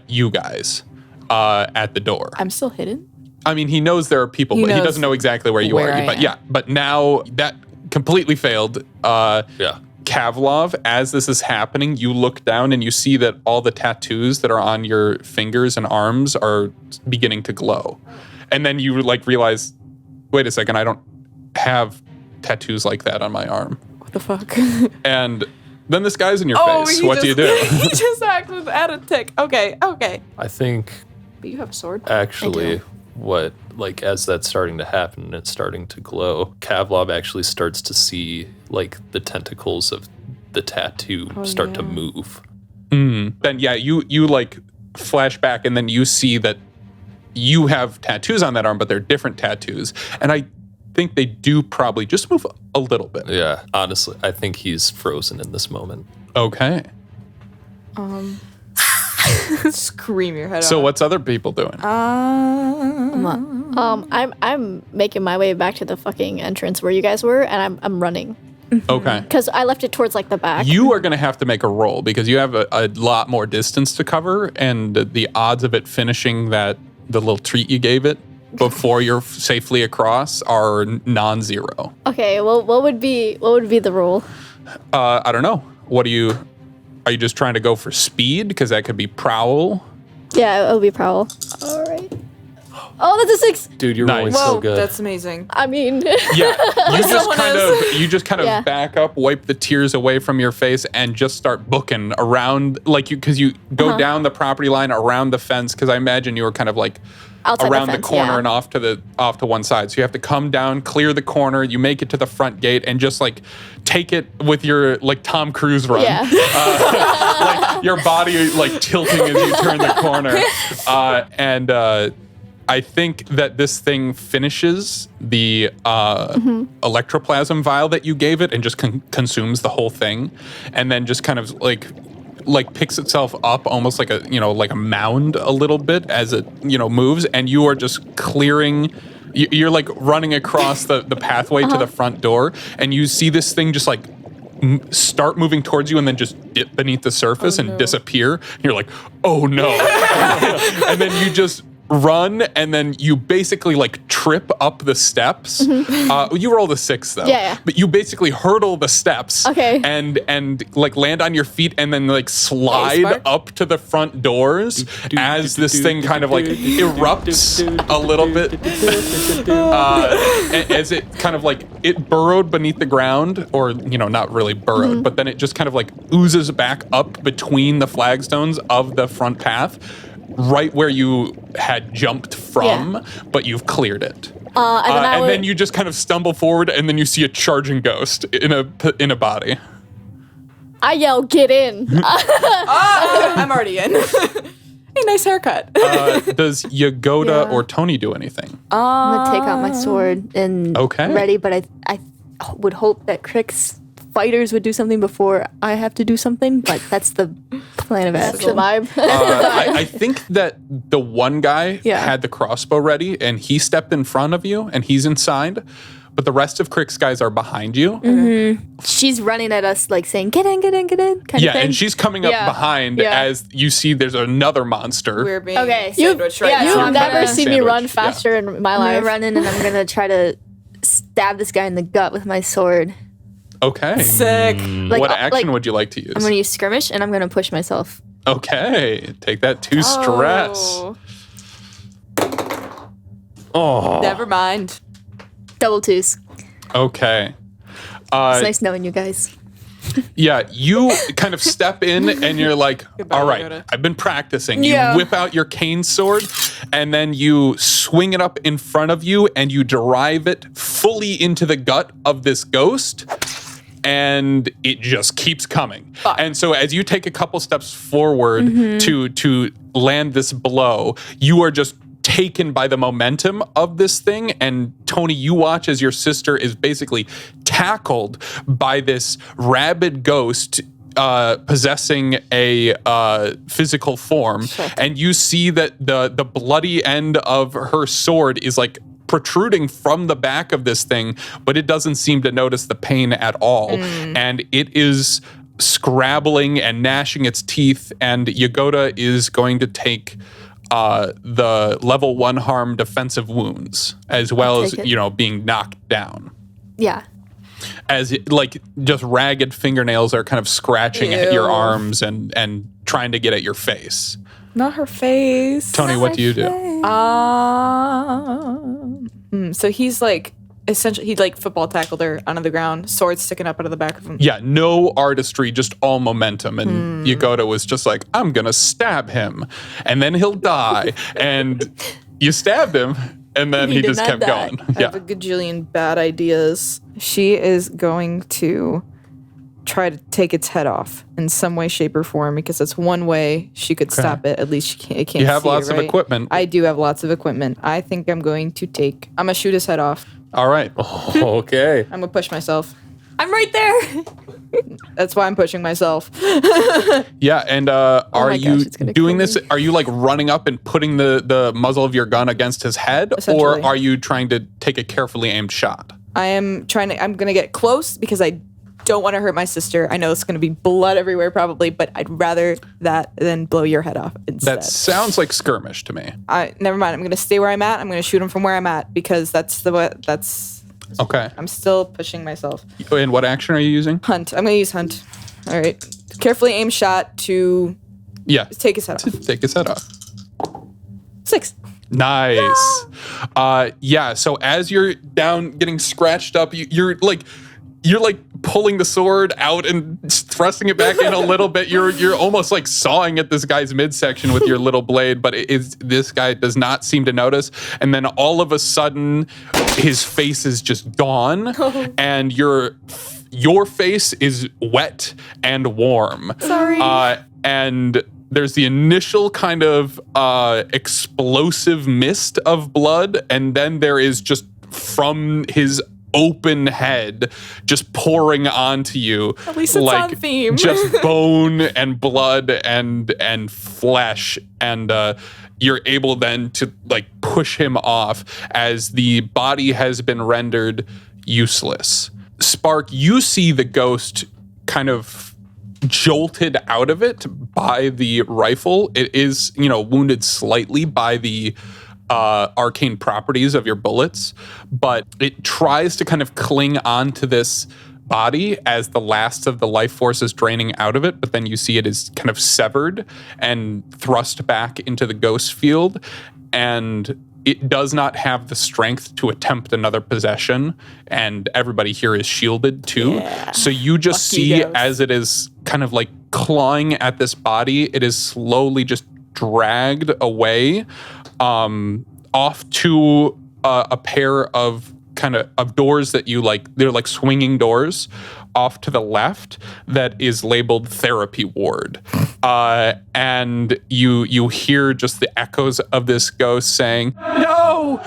you guys at the door. I'm still hidden. I mean, he knows there are people, but he knows doesn't know exactly where you where are. I But am. yeah, but now that completely failed. Yeah. Kavlov, as this is happening, you look down and you see that all the tattoos that are on your fingers and arms are beginning to glow. And then you like realize, wait a second, I don't have tattoos like that on my arm. What the fuck? And then this guy's in your face. he What do you do? He just acted at a tick. Okay. I think But you have a sword. actually what, like, as that's starting to happen and it's starting to glow, Kavlov actually starts to see, like, the tentacles of the tattoo start to move. Then yeah, you like flash back and then you see that you have tattoos on that arm, but they're different tattoos. And I think they do probably just move a little bit. Yeah, honestly, I think he's frozen in this moment. Okay. Scream your head off. So what's other people doing? I'm making my way back to the fucking entrance where you guys were, and I'm running Okay. because I left it towards like the back. You are going to have to make a roll because you have a lot more distance to cover, and the odds of it finishing the little treat you gave it before you're safely across are non-zero. Okay, well, what would be the rule? I don't know. Are you just trying to go for speed? Because that could be prowl. Yeah, it would be prowl. All right. Oh, that's a 6. Dude, you're Nice. rolling Whoa, so good. that's amazing. I mean, Yeah, you just kind of Yeah. back up, wipe the tears away from your face, and just start booking around because you go down the property line around the fence. Because I imagine you were kind of like outside around the, the fence, corner yeah. and off to one side. So you have to come down, clear the corner, you make it to the front gate, and just like take it with your like Tom Cruise run. Yeah. Like your body like tilting as you turn the corner. And I think that this thing finishes the electroplasm vial that you gave it and just consumes the whole thing, and then just kind of like picks itself up almost like a mound a little bit as it moves, and you are just clearing. You're like running across the pathway to the front door, and you see this thing just like start moving towards you and then just dip beneath the surface and disappear. And you're like, oh no. And then you just run, and then you basically like trip up the steps. You roll the 6 though. Yeah. But you basically hurdle the steps. Okay. And like land on your feet and then like slide up to the front doors as this thing kind of like erupts a little bit. As it kind of like it burrowed beneath the ground, or not really burrowed, but then it just kind of like oozes back up between the flagstones of the front path, right where you had jumped from, but you've cleared it. And then you just kind of stumble forward, and then you see a charging ghost in a body. I yell, "Get in!" I'm already in. Hey, nice haircut. Does Yagoda or Tony do anything? I'm gonna take out my sword and ready, but I would hope that Crick's fighters would do something before I have to do something, but that's the plan of action. That's the vibe. I think that the one guy had the crossbow ready, and he stepped in front of you, and he's inside. But the rest of Crick's guys are behind you. She's running at us like saying, "Get in, get in, get in," kind of thing. And she's coming up behind as you see there's another monster. We're being You've now. never seen me run Sandwich, faster in my I'm life. gonna run in and I'm gonna try to stab this guy in the gut with my sword. Okay. Sick. What action would you like to use? I'm gonna use skirmish and I'm gonna push myself. Okay. Take that 2 stress. Oh. Never mind. Double 2s. Okay. It's nice knowing you guys. Yeah, you kind of step in and you're like, all right, Yagoda. I've been practicing. You whip out your cane sword and then you swing it up in front of you and you drive it fully into the gut of this ghost, and it just keeps coming. And so as you take a couple steps forward to land this blow, you are just taken by the momentum of this thing. And Tony, you watch as your sister is basically tackled by this rabid ghost possessing a physical form. And you see that the bloody end of her sword is like protruding from the back of this thing, but it doesn't seem to notice the pain at all. And it is scrabbling and gnashing its teeth, and Yagoda is going to take the level 1 harm defensive wounds, as well as, being knocked down. Yeah. As like just ragged fingernails are kind of scratching at your arms and trying to get at your face. Not her face. Tony, what do you do? So he's like, essentially, he like football tackled her onto the ground, sword sticking up out of the back of him. Yeah, no artistry, just all momentum. And Yagoda was just like, I'm going to stab him and then he'll die. And you stabbed him and then he just kept going. I have a gajillion bad ideas. She is going to try to take its head off in some way, shape, or form, because that's one way she could stop it. At least she can't, it can't You have see lots it, right? of equipment. I do have lots of equipment. I think I'm going to shoot his head off. All right. Okay. I'm going to push myself. I'm right there. That's why I'm pushing myself. Yeah, and my are gosh, you it's gonna doing kill this? me. Are you like running up and putting the muzzle of your gun against his head? Or Essentially. are you trying to take a carefully aimed shot? I'm going to get close because I don't want to hurt my sister. I know it's going to be blood everywhere probably, but I'd rather that than blow your head off instead. That sounds like skirmish to me. Never mind. I'm going to stay where I'm at. I'm going to shoot him from where I'm at because that's Okay. I'm still pushing myself. And what action are you using? Hunt. I'm going to use hunt. All right. Carefully aimed shot to Yeah. take his head off. Take his head off. 6. Nice. Yeah, so as you're down getting scratched up, you're like pulling the sword out and thrusting it back in a little bit. You're almost like sawing at this guy's midsection with your little blade, but this guy does not seem to notice. And then all of a sudden, his face is just gone, and your face is wet and warm. Sorry. And there's the initial kind of explosive mist of blood, and then there is just from his open head just pouring onto you. At least it's on theme. Just bone and blood and flesh, and you're able then to like push him off as the body has been rendered useless. Spark, you see the ghost kind of jolted out of it by the rifle. It is, wounded slightly by the arcane properties of your bullets, but it tries to kind of cling on to this body as the last of the life force is draining out of it, but then you see it is kind of severed and thrust back into the ghost field, and it does not have the strength to attempt another possession, and everybody here is shielded too. Yeah. So you just see as it is kind of like clawing at this body, it is slowly just dragged away off to a pair of of doors that you like. They're like swinging doors off to the left that is labeled therapy ward. And you hear just the echoes of this ghost saying, "No,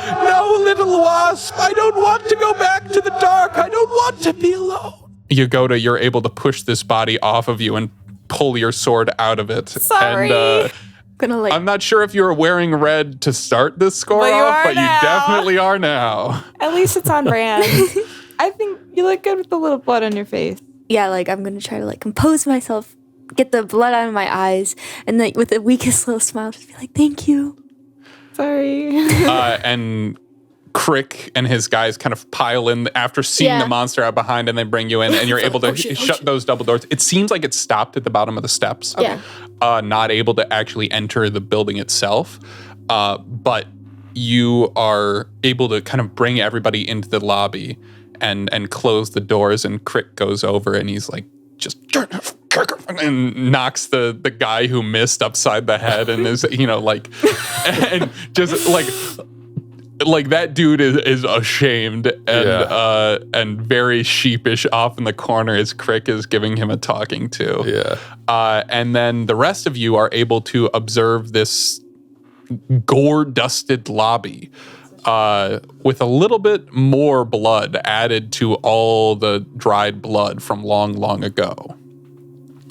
little wasp, I don't want to go back to the dark. I don't want to be alone." You're able to push this body off of you and pull your sword out of it. Sorry. And I'm not sure if you were wearing red to start this score off, but you definitely are now. At least it's on brand. I think you look good with the little blood on your face. Yeah, I'm going to try to compose myself, get the blood out of my eyes, and with the weakest little smile, just be like, "Thank you." Sorry. And Crick and his guys kind of pile in after seeing the monster out behind, and they bring you in, and you're able to shut those double doors. It seems like it's stopped at the bottom of the steps. Yeah. Not able to actually enter the building itself. But you are able to kind of bring everybody into the lobby and close the doors, and Crick goes over and he's like, just and knocks the guy who missed upside the head and is, and just like that dude is ashamed and very sheepish off in the corner as Crick is giving him a talking to. Yeah. And then the rest of you are able to observe this gore-dusted lobby with a little bit more blood added to all the dried blood from long, long ago.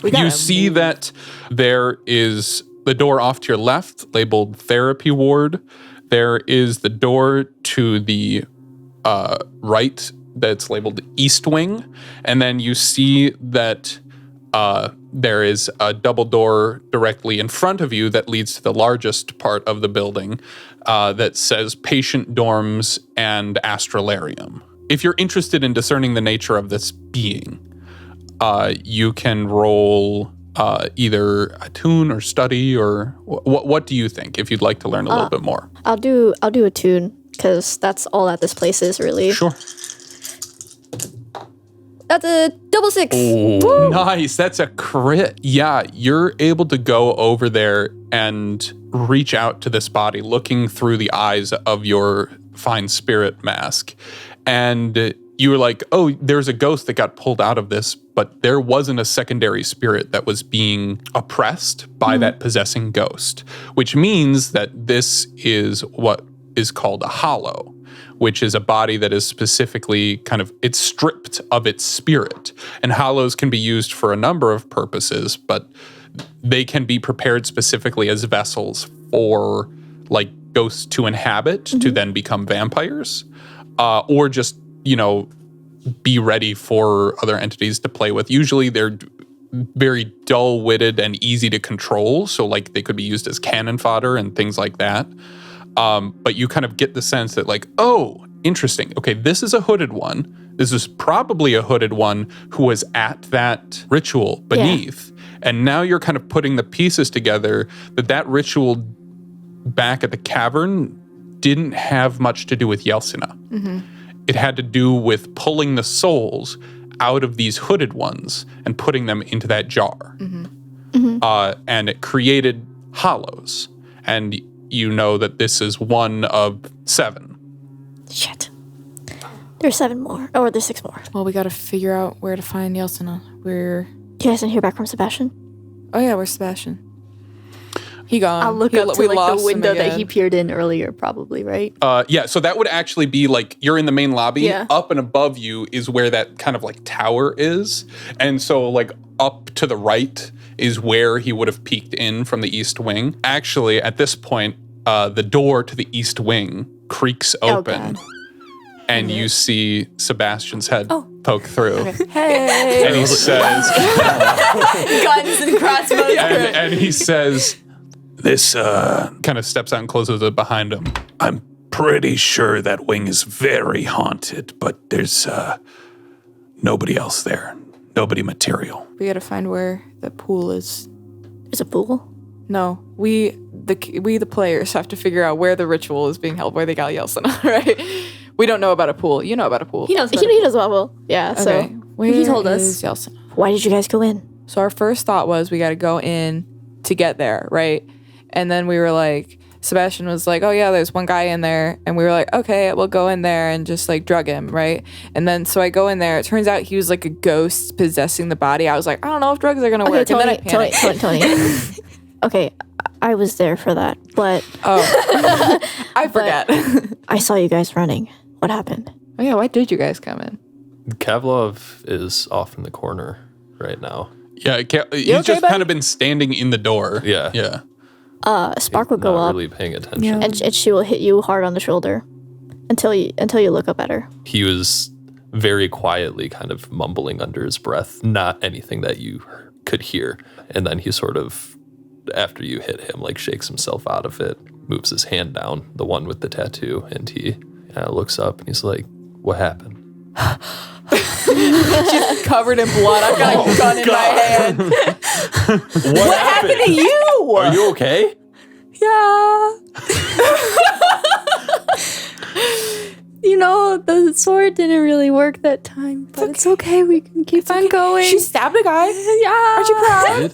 You see that there is the door off to your left labeled therapy ward. There is the door to the right that's labeled East Wing. And then you see that there is a double door directly in front of you that leads to the largest part of the building that says Patient Dorms and Astralarium. If you're interested in discerning the nature of this being, you can roll either attune or study, or what do you think? If you'd like to learn a little bit more, I'll do attune because that's all that this place is really. Sure. That's a double 6. Ooh, nice. That's a crit. Yeah, you're able to go over there and reach out to this body, looking through the eyes of your fine spirit mask, and you were like, "Oh, there's a ghost that got pulled out of this," but there wasn't a secondary spirit that was being oppressed by that possessing ghost, which means that this is what is called a hollow, which is a body that is specifically it's stripped of its spirit. And hollows can be used for a number of purposes, but they can be prepared specifically as vessels for ghosts to inhabit, to then become vampires, or just, be ready for other entities to play with. Usually they're very dull-witted and easy to control, so they could be used as cannon fodder and things like that. But you kind of get the sense that oh, interesting. Okay, this is a hooded one. This is probably a hooded one who was at that ritual beneath. Yeah. And now you're kind of putting the pieces together that ritual back at the cavern didn't have much to do with Yelsina. Mm-hmm. It had to do with pulling the souls out of these hooded ones and putting them into that jar. Mm-hmm. Mm-hmm. And it created hollows. And you know that this is one of 7. Shit. There's 7 more. Oh, or there's 6 more. Well, we gotta figure out where to find Yelsina. You guys didn't hear back from Sebastian? Oh yeah, where's Sebastian? He gone. I'll look up to the window that he peered in earlier, probably, right? Yeah, so that would actually be you're in the main lobby. Yeah. Up and above you is where that kind of tower is. And so up to the right is where he would have peeked in from the East Wing. Actually, at this point, the door to the East Wing creaks open. and you see Sebastian's head poke through. Hey. And he says, Guns and crossbows. and he says, this kind of steps out and closes it behind him. I'm pretty sure that wing is very haunted, but there's nobody else there. Nobody material. We gotta find where the pool is. There's a pool? No, we the players have to figure out where the ritual is being held, where they got Yeltsin, right? We don't know about a pool. You know about a pool. He knows. He knows about a pool. Yeah, Okay. so Where He told us. is Yeltsin? why did you guys go in? So our first thought was we got to go in to get there, right? And then we were like, Sebastian was like, oh yeah, there's one guy in there. And we were like, okay, we'll go in there and just like drug him, right? And then so I go in there. It turns out he was like a ghost possessing the body. I was like, I don't know if drugs are going to work. Okay, And then I panicked. Tony. Okay, I was there for that, but Oh, I forget. I saw you guys running. What happened? Oh yeah, why did you guys come in? Kavlov is off in the corner right now. Yeah, he's okay, just buddy? kind of been standing in the door. Yeah. Yeah. Spark will go Not up, really paying attention. and she will hit you hard on the shoulder until you look up at her. He was very quietly kind of mumbling under his breath, not anything that you could hear. And then he sort of, after you hit him, like shakes himself out of it, moves his hand down, the one with the tattoo, and he looks up and he's like, what happened? She's covered in blood. I've got a gun in my hand. What Happened to you? Are you okay? Yeah. You know, the sword didn't really work that time, but it's okay. We can keep on going. She stabbed a guy. yeah. Aren't you proud? Did?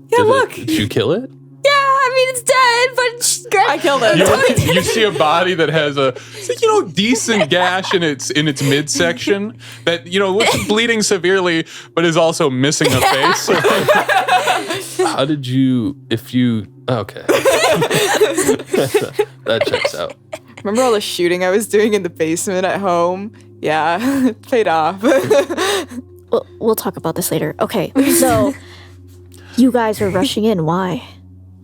Yeah, Did look. Did you kill it? Yeah, I mean it's dead, but I killed it. You see a body that has a decent gash in its midsection that looks bleeding severely, but is also missing a face. How did you? Okay, that checks out. Remember all the shooting I was doing in the basement at home? Yeah, it paid off. We'll talk about this later. Okay, so you guys were rushing in. Why?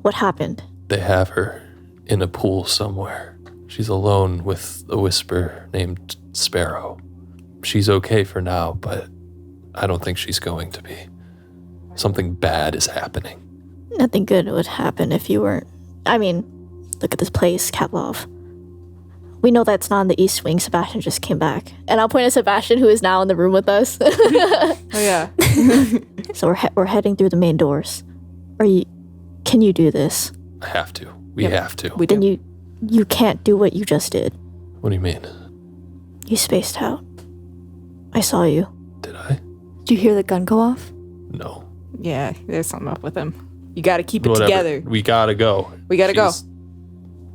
What happened? They have her in a pool somewhere. She's alone with a whisper named Sparrow. She's okay for now, but I don't think she's going to be. Something bad is happening. Nothing good would happen if you weren't. I mean, look at this place, Kavlov. We know that's not in the East Wing. Sebastian just came back. And I'll point at Sebastian, who is now in the room with us. Oh yeah. So we're heading through the main doors. Can you do this? I have to. We have to. Then you can't do what you just did. What do you mean? You spaced out. I saw you. Did I? did you hear the gun go off? No. Yeah, there's something up with him. You got to keep it Whatever. together. We gotta go. We gotta go.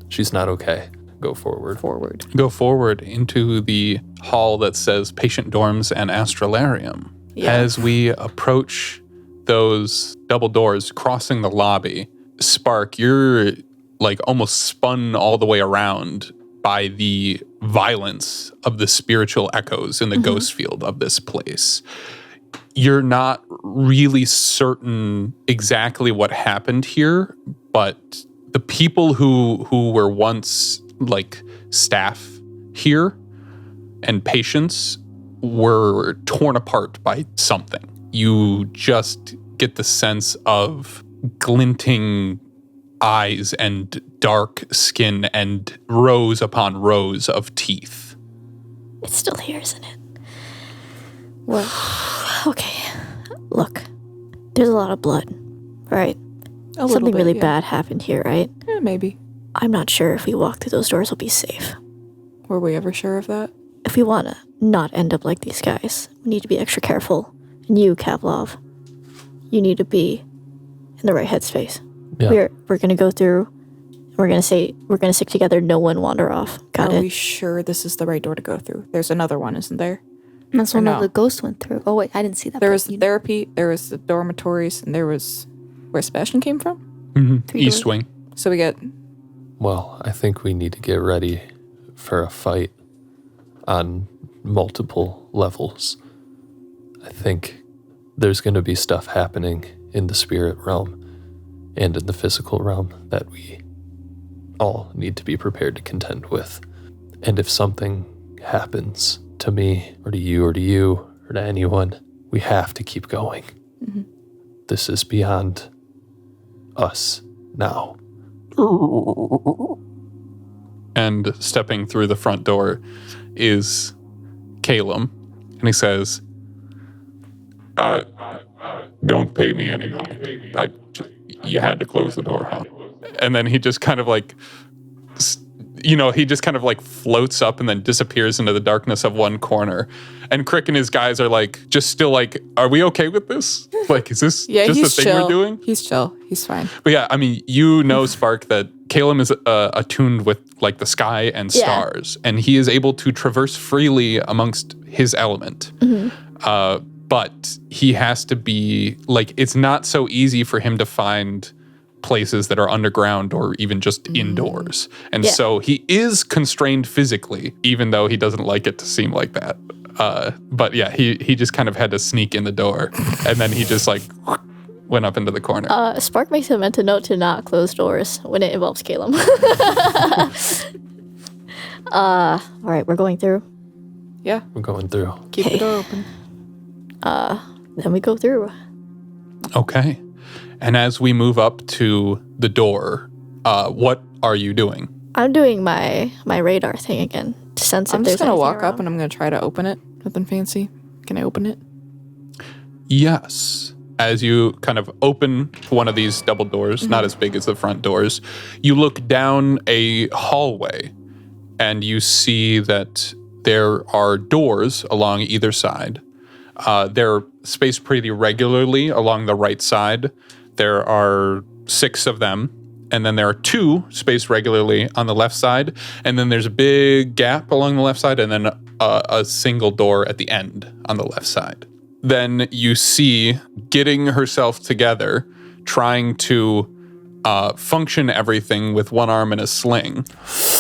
She's not okay. Go forward. Forward. Go forward into the hall that says Patient Dorms and Astralarium. Yeah. As we approach those double doors crossing the lobby, Spark, you're like almost spun all the way around by the violence of the spiritual echoes in the ghost field of this place. You're not really certain exactly what happened here, but the people who were once like staff here and patients were torn apart by something. You just get the sense of glinting eyes and dark skin and rows upon rows of teeth. It's still here, isn't it? What? Okay. Look, there's a lot of blood, right? A little Something bit, really yeah. bad happened here, right? Yeah, maybe. I'm not sure if we walk through those doors, we'll be safe. Were we ever sure of that? If we want to not end up like these guys, we need to be extra careful. And you, Kavlov, you need to be in the right headspace. Yeah. We're gonna go through. We're gonna stick together. No one wander off. Got Are it? we sure this is the right door to go through? There's another one, isn't there? That's one no? the ghost went through. Oh wait, I didn't see that. There part. was the therapy, there was the dormitories, and there was where Sebastian came from. East Wing. So we get Well, I think we need to get ready for a fight on multiple levels. I think there's going to be stuff happening in the spirit realm and in the physical realm that we all need to be prepared to contend with. And if something happens to me or to you or to anyone, we have to keep going. Mm-hmm. This is beyond us now. And stepping through the front door is Calum, and he says, Don't pay me any money. You had to close the door, huh? and then he just kind of like, he just kind of like floats up and then disappears into the darkness of one corner. And Crick and his guys are like, just still like, are we okay with this? Like, is this just he's the thing chill. we're doing? He's chill. He's fine. But yeah, I mean, Spark, that Calum is attuned with like the sky and stars, and he is able to traverse freely amongst his element. Mm-hmm. But he has to be like, it's not so easy for him to find places that are underground or even just indoors. And so he is constrained physically, even though he doesn't like it to seem like that. But yeah, he just kind of had to sneak in the door, and then he just like went up into the corner. Spark makes a mental note to not close doors when it involves Calum. All right, we're going through. Yeah. We're going through. Keep the door open. Then we go through. Okay. And as we move up to the door, what are you doing? I'm doing my radar thing again to sense if I'm there's just gonna anything walk around. up and I'm gonna try to open it. Nothing fancy. Can I open it? Yes. As you kind of open one of these double doors, not as big as the front doors, you look down a hallway and you see that there are doors along either side. They're spaced pretty regularly along the right side. There are 6 of them. And then there are 2 spaced regularly on the left side. And then there's a big gap along the left side, and then a single door at the end on the left side. Then you see, getting herself together, trying to function everything with one arm in a sling.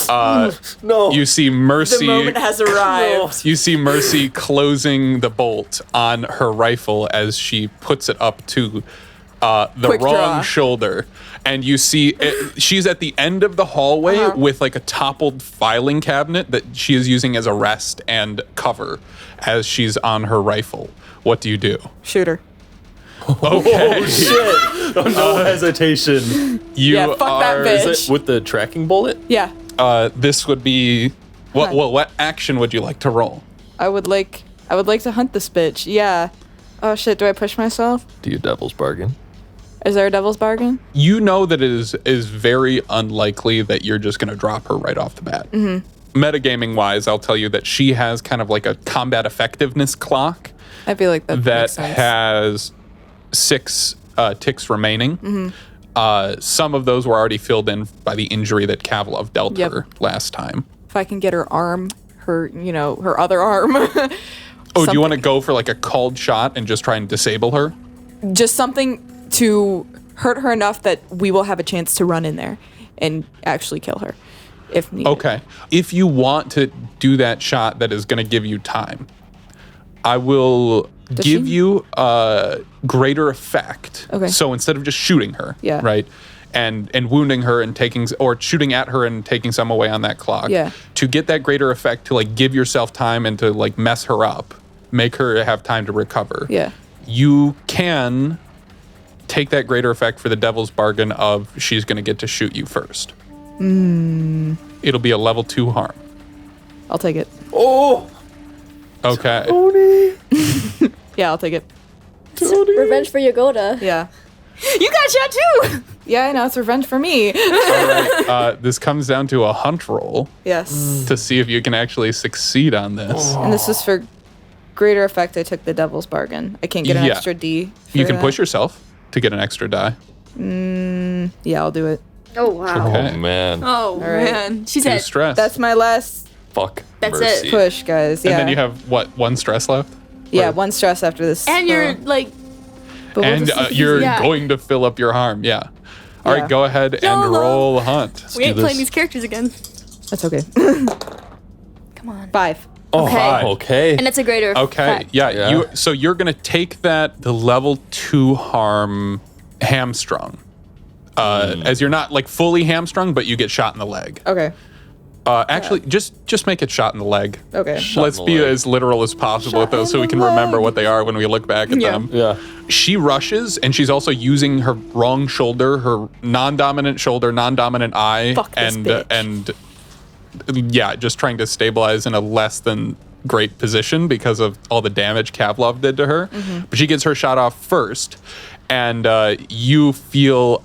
No. You see Mercy. The moment has arrived. You see Mercy closing the bolt on her rifle as she puts it up to the Quick wrong draw. shoulder. And you see she's at the end of the hallway with like a toppled filing cabinet that she is using as a rest and cover as she's on her rifle. What do you do? Shoot her. Okay. Shit. No hesitation. You Yeah, fuck that are. bitch. Is it with the tracking bullet? Yeah. This would be. What action would you like to roll? I would like to hunt this bitch. Yeah. Oh shit, do I push myself? Do you devil's bargain? Is there a devil's bargain? You know that it is very unlikely that you're just going to drop her right off the bat. Mm-hmm. Metagaming wise, I'll tell you that she has kind of like a combat effectiveness clock I feel like that makes that sense. has 6 ticks remaining. Mm-hmm. Some of those were already filled in by the injury that Kavlov dealt her last time. If I can get her arm, her other arm. Oh, do you want to go for like a called shot and just try and disable her? Just something to hurt her enough that we will have a chance to run in there and actually kill her if needed. Okay. If you want to do that shot that is going to give you time, I will give you a greater effect. Okay. So instead of just shooting her, right, and wounding her and shooting at her and taking some away on that clock, to get that greater effect, to like give yourself time and to like mess her up, make her have time to recover. Yeah. You can take that greater effect for the devil's bargain of she's going to get to shoot you first. It'll be a level 2 harm. I'll take it. Oh! Okay. Yeah, I'll take it. Revenge for Yagoda. Yeah. You got shot too. Yeah, I know. It's revenge for me. All right. This comes down to a hunt roll Yes. to see if you can actually succeed on this. And this is for greater effect. I took the devil's bargain. I can't get an Yeah. extra D. You can push yourself to get an extra die. Yeah, I'll do it. Oh wow. Okay. Oh, man. Oh right. man. She's Two at. stress. That's my last Fuck. That's mercy. it. push, guys. Yeah. And then you have, what, 1 stress left? yeah, or- 1 stress after this. And you're like. But we'll And just- you're Yeah. going to fill up your harm. Yeah. All Yeah. right, go ahead and YOLO. roll a hunt. We ain't do playing this. these characters again. That's okay. Come on. 5. Oh, Okay. okay. And it's a greater. Okay. effect. Yeah. So you're gonna take the level 2 harm hamstrung. As you're not like fully hamstrung, but you get shot in the leg. Okay. Actually, just make it shot in the leg. Okay. Let's in the be leg. as literal as possible with those so we in can the remember leg. what they are when we look back at Yeah. them. Yeah. She rushes, and she's also using her wrong shoulder, her non-dominant shoulder, non-dominant eye, Fuck this bitch. and yeah, just trying to stabilize in a less than great position because of all the damage Kavlov did to her. But she gets her shot off first, and you feel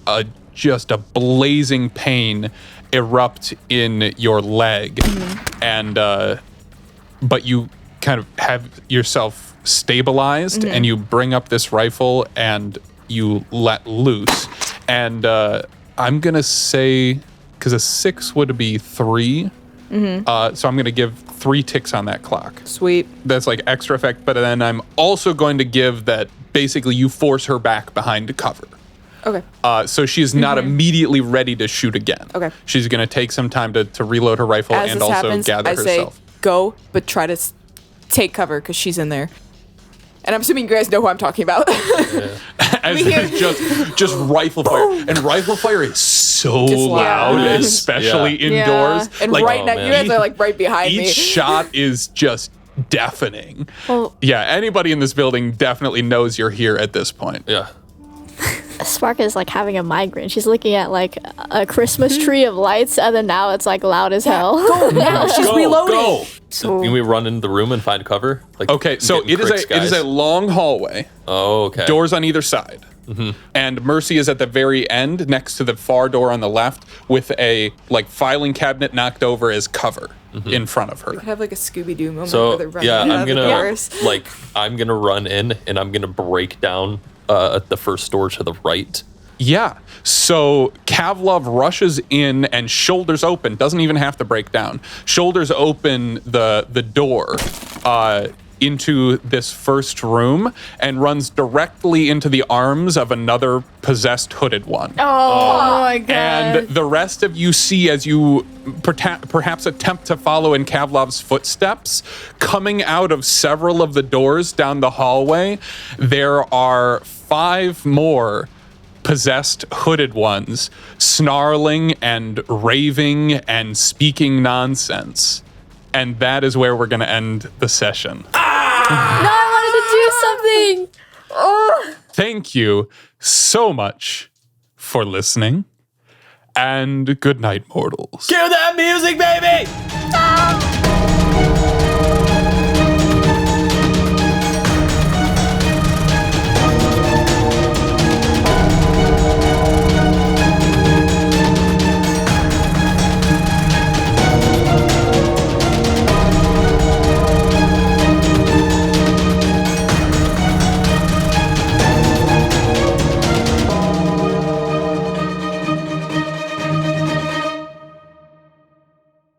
just a blazing pain erupt in your leg, and but you kind of have yourself stabilized, and you bring up this rifle and you let loose, and I'm gonna say, because a 6 would be 3, so I'm gonna give 3 ticks on that clock. Sweet. That's like extra effect, but then I'm also going to give that basically you force her back behind cover. Okay. So she's not immediately ready to shoot again. Okay. She's going to take some time to reload her rifle As and this also happens, gather I herself. say go, but try to take cover because she's in there. And I'm assuming you guys know who I'm talking about. As it's just rifle fire. And rifle fire is so loud, loud. especially Yeah. indoors. And Like, right now, you guys are like right behind each me. shot is just deafening. Well, Yeah, anybody in this building definitely knows you're here at this point. Yeah. Spark is like having a migraine. She's looking at like a Christmas tree of lights, and then now it's like loud as hell. Go now. She's reloading. Can we run into the room and find cover? Like, Okay, so getting cricks, it is guys. a long hallway. Oh, okay. Doors on either side. And Mercy is at the very end next to the far door on the left with a like filing cabinet knocked over as cover in front of her. Have like a Scooby Doo moment where So they're running yeah, out I'm of the gonna doors. I'm gonna run in and I'm gonna break down the first door to the right. Yeah. So Kavlov rushes in and shoulders open, doesn't even have to break down. Shoulders open the door into this first room and runs directly into the arms of another possessed hooded one. Oh my god. And the rest of you see as you perhaps attempt to follow in Kavlov's footsteps, coming out of several of the doors down the hallway, there are 5 more possessed hooded ones snarling and raving and speaking nonsense. And that is where we're going to end the session. No, I wanted to do something. Oh. Thank you so much for listening. And good night, mortals. Cue that music, baby!